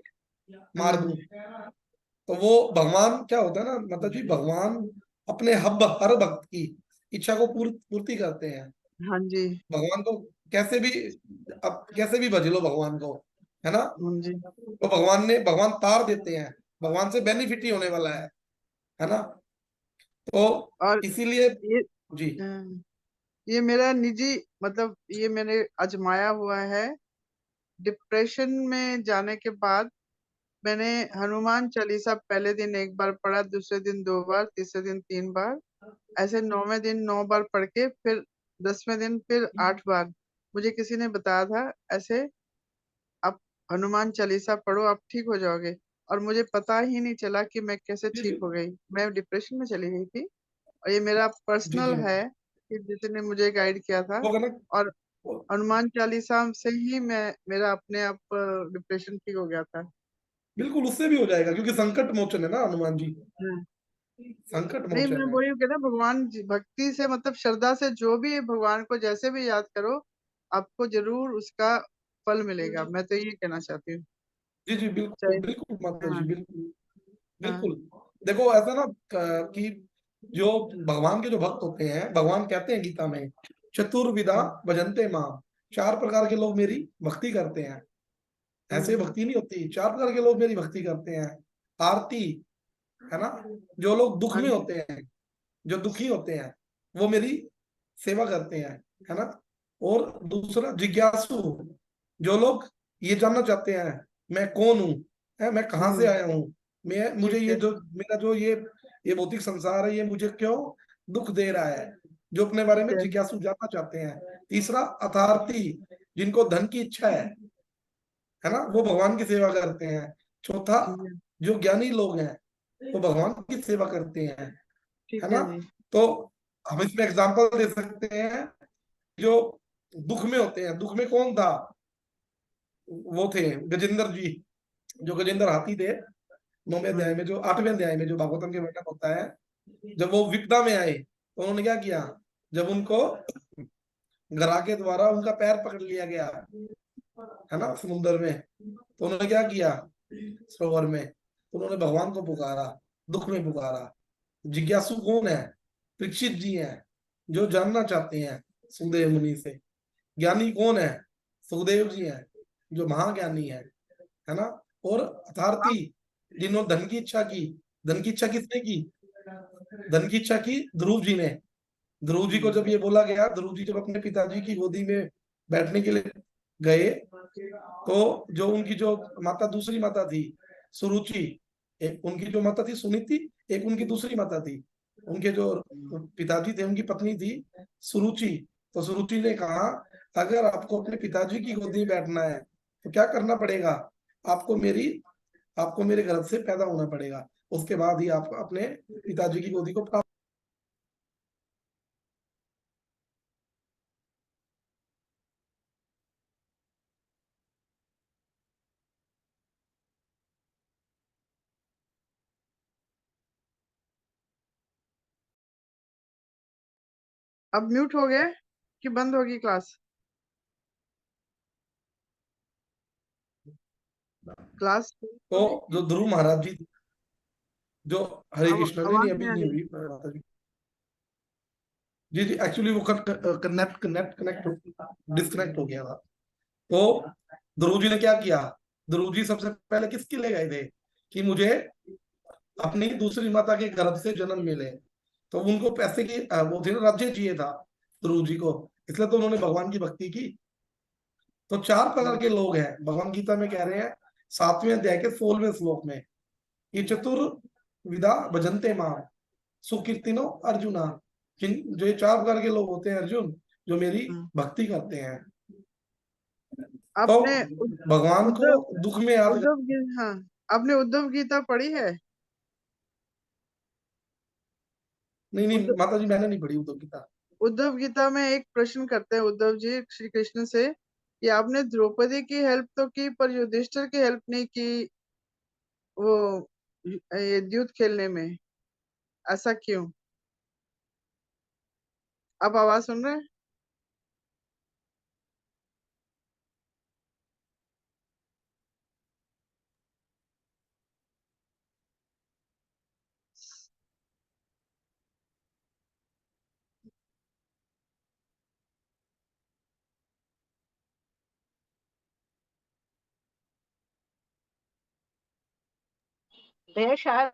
मार दूं। हाँ तो वो भगवान क्या होता है ना, मतलब जी भगवान अपने हर भक्त की इच्छा को पूर्ति करते हैं। हाँ जी भगवान को कैसे भी, अब कैसे भी भज लो भगवान को, है ना, हाँ जी। तो भगवान तार देते हैं, भगवान से बेनिफिट ही होने वाला है ना। तो और इसीलिए ये जी ये मेरा निजी, मतलब ये मैंने आजमाया हुआ है। डिप्रेशन में जाने के बाद मैंने हनुमान चालीसा पहले दिन एक बार पढ़ा, दूसरे दिन 2 बार, तीसरे दिन 3 बार, ऐसे 9वें दिन 9 बार पढ़ के फिर 10वें दिन फिर 8 बार। मुझे किसी ने बताया था ऐसे आप हनुमान चालीसा पढ़ो आप ठीक हो जाओगे। और मुझे पता ही नहीं चला कि मैं कैसे जी ठीक जी हो गई, मैं डिप्रेशन में चली गई थी। और ये मेरा जी जी पर्सनल है कि जिसने मुझे गाइड किया था। होगा ना। और हनुमान चालीसा से ही मैं, मेरा अपने आप डिप्रेशन ठीक हो गया था। बिल्कुल उससे भी हो जाएगा, क्योंकि संकट मोचन है ना हनुमान जी, हाँ। संकट नहीं, मैं मोचन है। वही हूँ कि ना भगवान भक्ति से, मतलब श्रद्धा से जो भी भगवान को जैसे भी याद करो, आपको जरूर उसका फल मिलेगा। मैं तो ये कहना चाहती हूँ। जी जी बिल्कुल चाहे, बिल्कुल माता जी, हाँ बिल्कुल हाँ बिल्कुल। देखो ऐसा ना, कि जो भगवान के जो भक्त होते हैं, भगवान कहते हैं गीता में, चतुर्विधा हाँ भजन्ते माम, 4 प्रकार के लोग मेरी भक्ति करते हैं। ऐसे हाँ भक्ति नहीं होती, 4 प्रकार के लोग मेरी भक्ति करते हैं। आरती, है ना, जो लोग दुख हाँ में जी होते हैं, जो दुखी होते हैं, वो मेरी सेवा करते हैं, है ना। और दूसरा जिज्ञासु, जो लोग ये जानना चाहते हैं मैं कौन हूँ, है मैं कहाँ से हम्म, आया हूँ, मैं मुझे ठीक ये है। जो मेरा जो ये भौतिक संसार है, ये मुझे क्यों दुख दे रहा है, जो अपने बारे ठीक में है। जिज्ञासु जानना चाहते हैं। तीसरा अथार्थी, जिनको धन की इच्छा है ना, वो भगवान की सेवा करते हैं। चौथा, हम्म, जो ज्ञानी लोग हैं वो भगवान की सेवा करते हैं, ठीक है है ना। जी। तो हम इसमें एग्जांपल दे सकते हैं, जो दुख में होते हैं। दुख में कौन था? वो थे गजेंद्र जी, जो गजेंद्र हाथी थे। 9वें अध्याय में, जो 8वें अध्याय में जो भागवतम के वर्णन होता है, जब वो विपदा में आए तो उन्होंने क्या किया? जब उनको ग्राह के द्वारा उनका पैर पकड़ लिया गया है ना समुद्र में, तो उन्होंने क्या किया? सरोवर में, तो उन्होंने भगवान को पुकारा, दुख में पुकारा। जिज्ञासु कौन है? परीक्षित जी हैं, जो जानना चाहते हैं सुखदेव मुनि से। ज्ञानी कौन है? सुखदेव जी हैं, जो महाज्ञानी है ना। और अथार्थी, जिन्होंने धन की इच्छा की। धन की इच्छा किसने की? धन की इच्छा की ध्रुव जी ने। ध्रुव जी को जब ये बोला गया, ध्रुव जी जब अपने पिताजी की गोदी में बैठने के लिए गए, तो जो उनकी जो माता, दूसरी माता थी सुरुचि, एक उनकी जो माता थी सुनीति, एक उनकी दूसरी माता थी, उनके जो पिताजी थे उनकी पत्नी थी सुरुचि। तो सुरुचि ने कहा, अगर आपको अपने पिताजी की गोदी में बैठना है तो क्या करना पड़ेगा? आपको मेरी आपको मेरे गर्भ से पैदा होना पड़ेगा, उसके बाद ही आप अपने पिताजी की गोदी को प्राप्त। अब म्यूट हो गए कि बंद होगी क्लास? क्लास तो जो ध्रुव महाराज जी, जो हरे कृष्ण, नहीं नहीं आवाज अभी नहीं आ नहीं रही। हुई माता जी। जी जी, एक्चुअली वो कनेक्ट कनेक्ट कनेक्ट डिस्कनेक्ट हो गया था। तो ध्रुव जी ने क्या किया? ध्रुव जी सबसे पहले किसके लिए गए थे? कि मुझे अपनी दूसरी माता के गर्भ से जन्म मिले। तो उनको पैसे की वो थी ना, राज्य चाहिए था ध्रुव जी को, इसलिए तो उन्होंने भगवान की भक्ति की। तो 4 प्रकार के लोग हैं, भगवान गीता में कह रहे हैं 7वें अध्याय के 16वें श्लोक में, ये चतुर्विधा भजन्ते मां सुकीर्तिनो अर्जुना। जिन जो ये 4 प्रकार के लोग होते हैं अर्जुन, जो मेरी भक्ति करते हैं। तो आपने भगवान को उद्धव दुख में याद कर। उद्धव हाँ, आपने उद्धव गीता पढ़ी है? नहीं नहीं उद्धव माता जी, मैंने नहीं पढ़ी उद्धव गीता। उद्धव गीता में एक प्रश्न करते हैं उद्धव जी श्री कृष्ण से कि आपने द्रौपदी की हेल्प तो की पर युधिष्ठिर की हेल्प नहीं की, वो ये युद्ध खेलने में, ऐसा क्यों? आप आवाज सुन रहे हैं? वे शायद